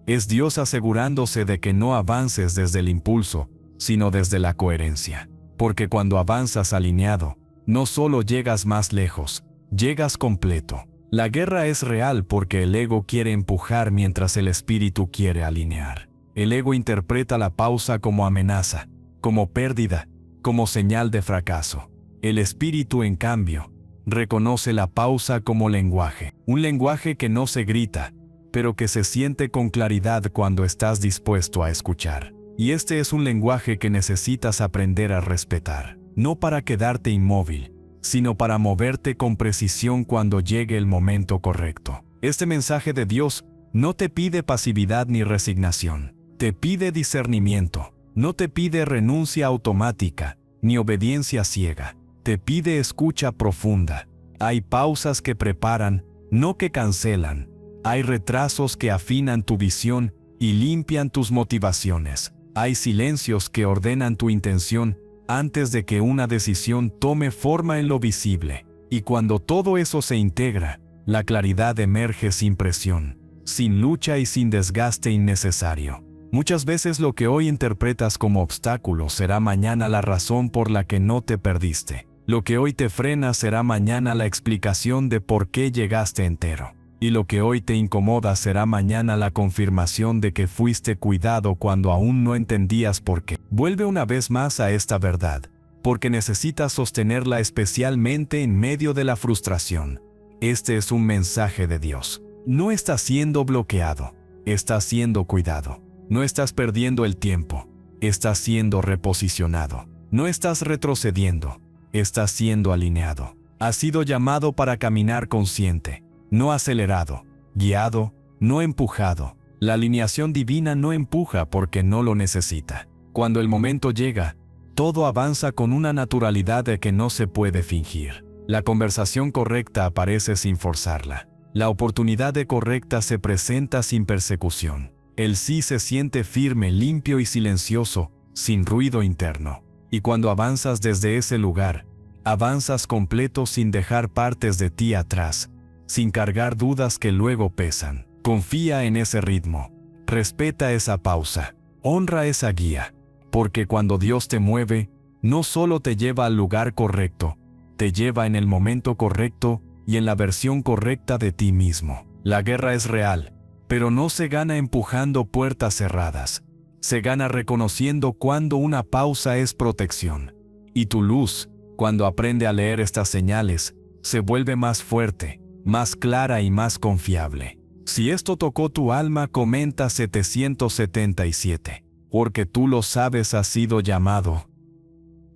Es Dios asegurándose de que no avances desde el impulso, sino desde la coherencia. Porque cuando avanzas alineado, no solo llegas más lejos, llegas completo. La guerra es real porque el ego quiere empujar mientras el espíritu quiere alinear. El ego interpreta la pausa como amenaza, como pérdida, como señal de fracaso. El espíritu, en cambio, reconoce la pausa como lenguaje. Un lenguaje que no se grita, pero que se siente con claridad cuando estás dispuesto a escuchar. Y este es un lenguaje que necesitas aprender a respetar. No para quedarte inmóvil, sino para moverte con precisión cuando llegue el momento correcto. Este mensaje de Dios no te pide pasividad ni resignación. Te pide discernimiento. No te pide renuncia automática, ni obediencia ciega. Te pide escucha profunda. Hay pausas que preparan, no que cancelan. Hay retrasos que afinan tu visión y limpian tus motivaciones. Hay silencios que ordenan tu intención antes de que una decisión tome forma en lo visible. Y cuando todo eso se integra, la claridad emerge sin presión, sin lucha y sin desgaste innecesario. Muchas veces lo que hoy interpretas como obstáculo será mañana la razón por la que no te perdiste. Lo que hoy te frena será mañana la explicación de por qué llegaste entero. Y lo que hoy te incomoda será mañana la confirmación de que fuiste cuidado cuando aún no entendías por qué. Vuelve una vez más a esta verdad. porque necesitas sostenerla especialmente en medio de la frustración. Este es un mensaje de Dios. No estás siendo bloqueado, estás siendo cuidado. No estás perdiendo el tiempo, estás siendo reposicionado. No estás retrocediendo, estás siendo alineado. Has sido llamado para caminar consciente, no acelerado, guiado, no empujado. La alineación divina no empuja porque no lo necesita. Cuando el momento llega, todo avanza con una naturalidad de que no se puede fingir. La conversación correcta aparece sin forzarla. La oportunidad de correcta se presenta sin persecución. El sí se siente firme, limpio y silencioso, sin ruido interno. Y cuando avanzas desde ese lugar, avanzas completo sin dejar partes de ti atrás, sin cargar dudas que luego pesan. Confía en ese ritmo, respeta esa pausa, honra esa guía, porque cuando Dios te mueve, no solo te lleva al lugar correcto, te lleva en el momento correcto y en la versión correcta de ti mismo. La guerra es real, pero no se gana empujando puertas cerradas. Se gana reconociendo cuando una pausa es protección. Y tu luz, cuando aprende a leer estas señales, se vuelve más fuerte, más clara y más confiable. Si esto tocó tu alma, comenta 777. Porque tú lo sabes, has sido llamado.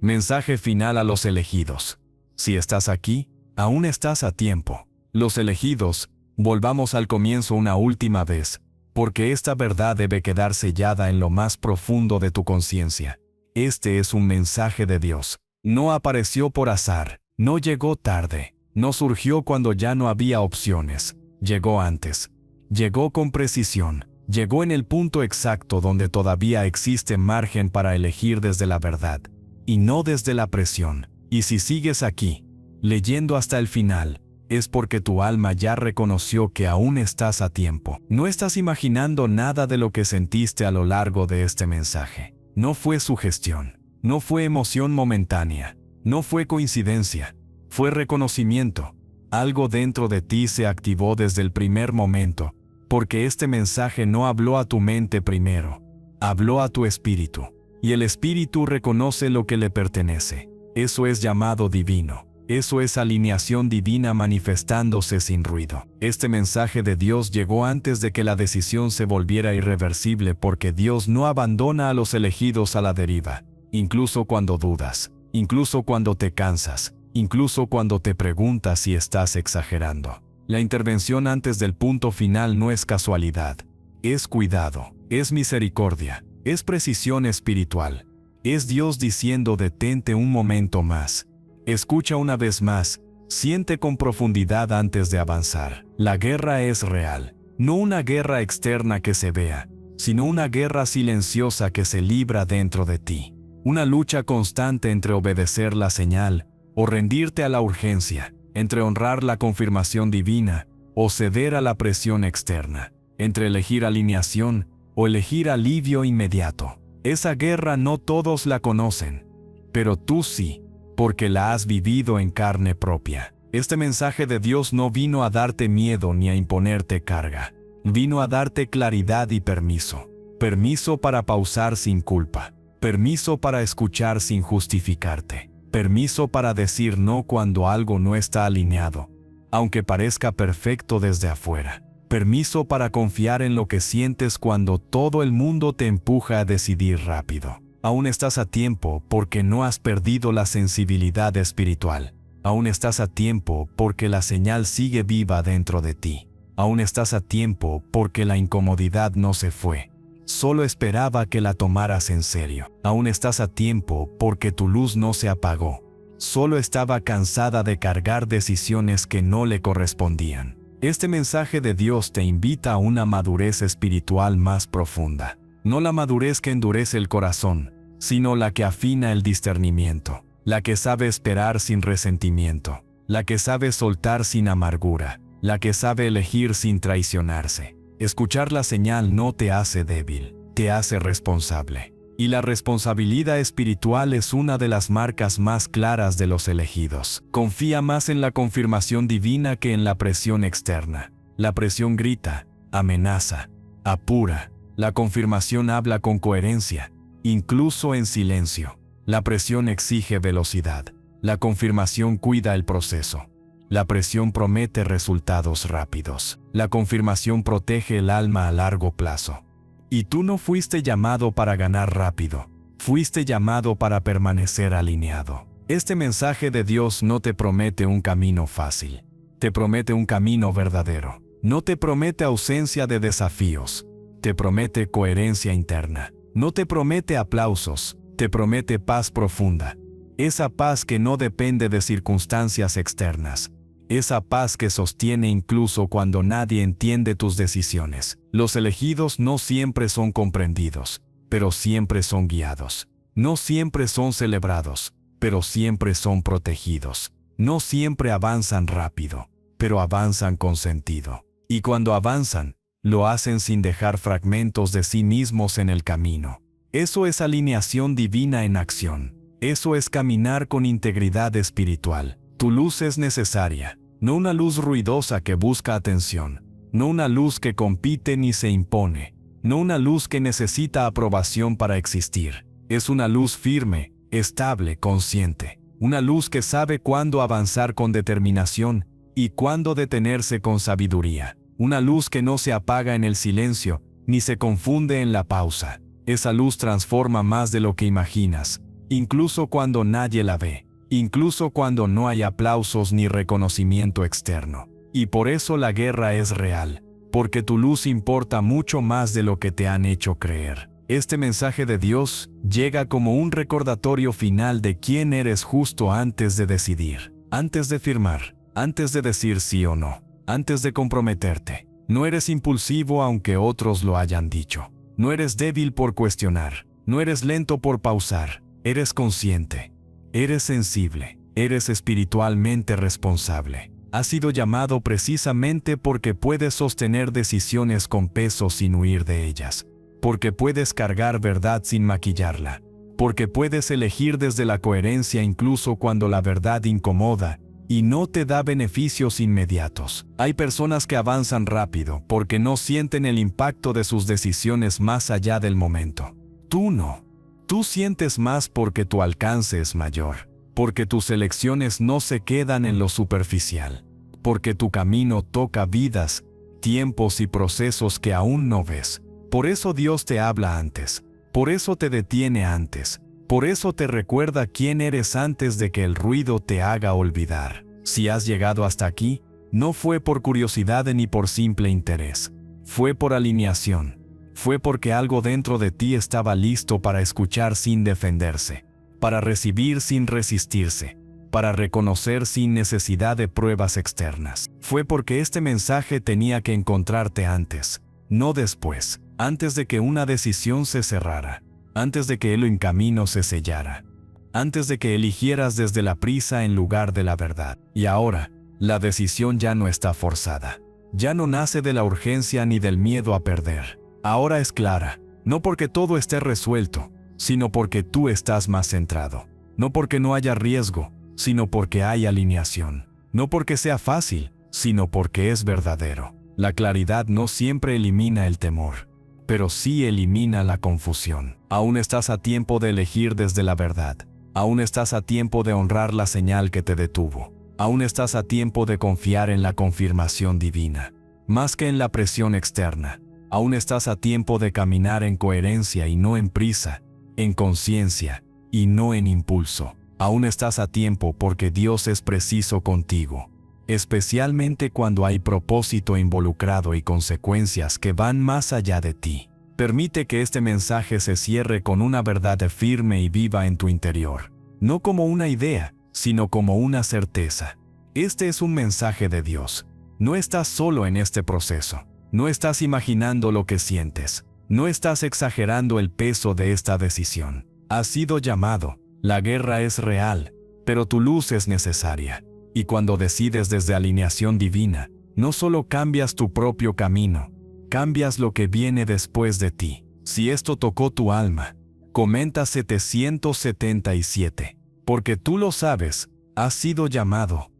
Mensaje final a los elegidos. Si estás aquí, aún estás a tiempo. Los elegidos, volvamos al comienzo una última vez, porque esta verdad debe quedar sellada en lo más profundo de tu conciencia. Este es un mensaje de Dios. No apareció por azar, no llegó tarde, no surgió cuando ya no había opciones, llegó antes. Llegó con precisión, llegó en el punto exacto donde todavía existe margen para elegir desde la verdad, y no desde la presión. Y si sigues aquí, leyendo hasta el final, es porque tu alma ya reconoció que aún estás a tiempo. No estás imaginando nada de lo que sentiste a lo largo de este mensaje. No fue sugestión, no fue emoción momentánea, no fue coincidencia, fue reconocimiento. Algo dentro de ti se activó desde el primer momento, porque este mensaje no habló a tu mente primero, habló a tu espíritu, y el espíritu reconoce lo que le pertenece. Eso es llamado divino, eso es alineación divina manifestándose sin ruido. Este mensaje de Dios llegó antes de que la decisión se volviera irreversible, porque Dios no abandona a los elegidos a la deriva, incluso cuando dudas, incluso cuando te cansas, incluso cuando te preguntas si estás exagerando. La intervención antes del punto final no es casualidad, es cuidado, es misericordia, es precisión espiritual. Es Dios diciendo: detente un momento más, escucha una vez más, siente con profundidad antes de avanzar. La guerra es real, no una guerra externa que se vea, sino una guerra silenciosa que se libra dentro de ti. Una lucha constante entre obedecer la señal o rendirte a la urgencia, entre honrar la confirmación divina o ceder a la presión externa, entre elegir alineación o elegir alivio inmediato. Esa guerra no todos la conocen, pero tú sí, porque la has vivido en carne propia. Este mensaje de Dios no vino a darte miedo ni a imponerte carga, vino a darte claridad y permiso. Permiso para pausar sin culpa, permiso para escuchar sin justificarte. Permiso para decir no cuando algo no está alineado, aunque parezca perfecto desde afuera. Permiso para confiar en lo que sientes cuando todo el mundo te empuja a decidir rápido. Aún estás a tiempo porque no has perdido la sensibilidad espiritual. Aún estás a tiempo porque la señal sigue viva dentro de ti. Aún estás a tiempo porque la incomodidad no se fue. Solo esperaba que la tomaras en serio. Aún estás a tiempo porque tu luz no se apagó. Solo estaba cansada de cargar decisiones que no le correspondían. Este mensaje de Dios te invita a una madurez espiritual más profunda. No la madurez que endurece el corazón, sino la que afina el discernimiento. La que sabe esperar sin resentimiento. La que sabe soltar sin amargura. La que sabe elegir sin traicionarse. Escuchar la señal no te hace débil, te hace responsable. Y la responsabilidad espiritual es una de las marcas más claras de los elegidos. Confía más en la confirmación divina que en la presión externa. La presión grita, amenaza, apura. La confirmación habla con coherencia, incluso en silencio. La presión exige velocidad. La confirmación cuida el proceso. La presión promete resultados rápidos. La confirmación protege el alma a largo plazo. Y tú no fuiste llamado para ganar rápido. Fuiste llamado para permanecer alineado. Este mensaje de Dios no te promete un camino fácil. Te promete un camino verdadero. No te promete ausencia de desafíos. Te promete coherencia interna. No te promete aplausos. Te promete paz profunda. Esa paz que no depende de circunstancias externas. Esa paz que sostiene incluso cuando nadie entiende tus decisiones. Los elegidos no siempre son comprendidos, pero siempre son guiados. No siempre son celebrados, pero siempre son protegidos. No siempre avanzan rápido, pero avanzan con sentido. Y cuando avanzan, lo hacen sin dejar fragmentos de sí mismos en el camino. Eso es alineación divina en acción. Eso es caminar con integridad espiritual. Tu luz es necesaria, no una luz ruidosa que busca atención, no una luz que compite ni se impone, no una luz que necesita aprobación para existir. Es una luz firme, estable, consciente. Una luz que sabe cuándo avanzar con determinación y cuándo detenerse con sabiduría. Una luz que no se apaga en el silencio, ni se confunde en la pausa. Esa luz transforma más de lo que imaginas, incluso cuando nadie la ve. Incluso cuando no hay aplausos ni reconocimiento externo. Y por eso la guerra es real, porque tu luz importa mucho más de lo que te han hecho creer. Este mensaje de Dios llega como un recordatorio final de quién eres justo antes de decidir, antes de firmar, antes de decir sí o no, antes de comprometerte. No eres impulsivo aunque otros lo hayan dicho. No eres débil por cuestionar, no eres lento por pausar, eres consciente. Eres sensible, eres espiritualmente responsable. Has sido llamado precisamente porque puedes sostener decisiones con peso sin huir de ellas, porque puedes cargar verdad sin maquillarla, porque puedes elegir desde la coherencia incluso cuando la verdad incomoda y no te da beneficios inmediatos. Hay personas que avanzan rápido porque no sienten el impacto de sus decisiones más allá del momento. Tú no. Tú sientes más porque tu alcance es mayor, porque tus elecciones no se quedan en lo superficial, porque tu camino toca vidas, tiempos y procesos que aún no ves. Por eso Dios te habla antes, por eso te detiene antes, por eso te recuerda quién eres antes de que el ruido te haga olvidar. Si has llegado hasta aquí, no fue por curiosidad ni por simple interés, fue por alineación. Fue porque algo dentro de ti estaba listo para escuchar sin defenderse, para recibir sin resistirse, para reconocer sin necesidad de pruebas externas. Fue porque este mensaje tenía que encontrarte antes, no después, antes de que una decisión se cerrara, antes de que el camino se sellara, antes de que eligieras desde la prisa en lugar de la verdad. Y ahora, la decisión ya no está forzada, ya no nace de la urgencia ni del miedo a perder. Ahora es clara, no porque todo esté resuelto, sino porque tú estás más centrado. No porque no haya riesgo, sino porque hay alineación. No porque sea fácil, sino porque es verdadero. La claridad no siempre elimina el temor, pero sí elimina la confusión. Aún estás a tiempo de elegir desde la verdad. Aún estás a tiempo de honrar la señal que te detuvo. Aún estás a tiempo de confiar en la confirmación divina, más que en la presión externa. Aún estás a tiempo de caminar en coherencia y no en prisa, en conciencia y no en impulso. Aún estás a tiempo porque Dios es preciso contigo, especialmente cuando hay propósito involucrado y consecuencias que van más allá de ti. Permite que este mensaje se cierre con una verdad firme y viva en tu interior, no como una idea, sino como una certeza. Este es un mensaje de Dios. No estás solo en este proceso. No estás imaginando lo que sientes. No estás exagerando el peso de esta decisión. Has sido llamado. La guerra es real, pero tu luz es necesaria. Y cuando decides desde alineación divina, no solo cambias tu propio camino, cambias lo que viene después de ti. Si esto tocó tu alma, comenta 777. Porque tú lo sabes, has sido llamado.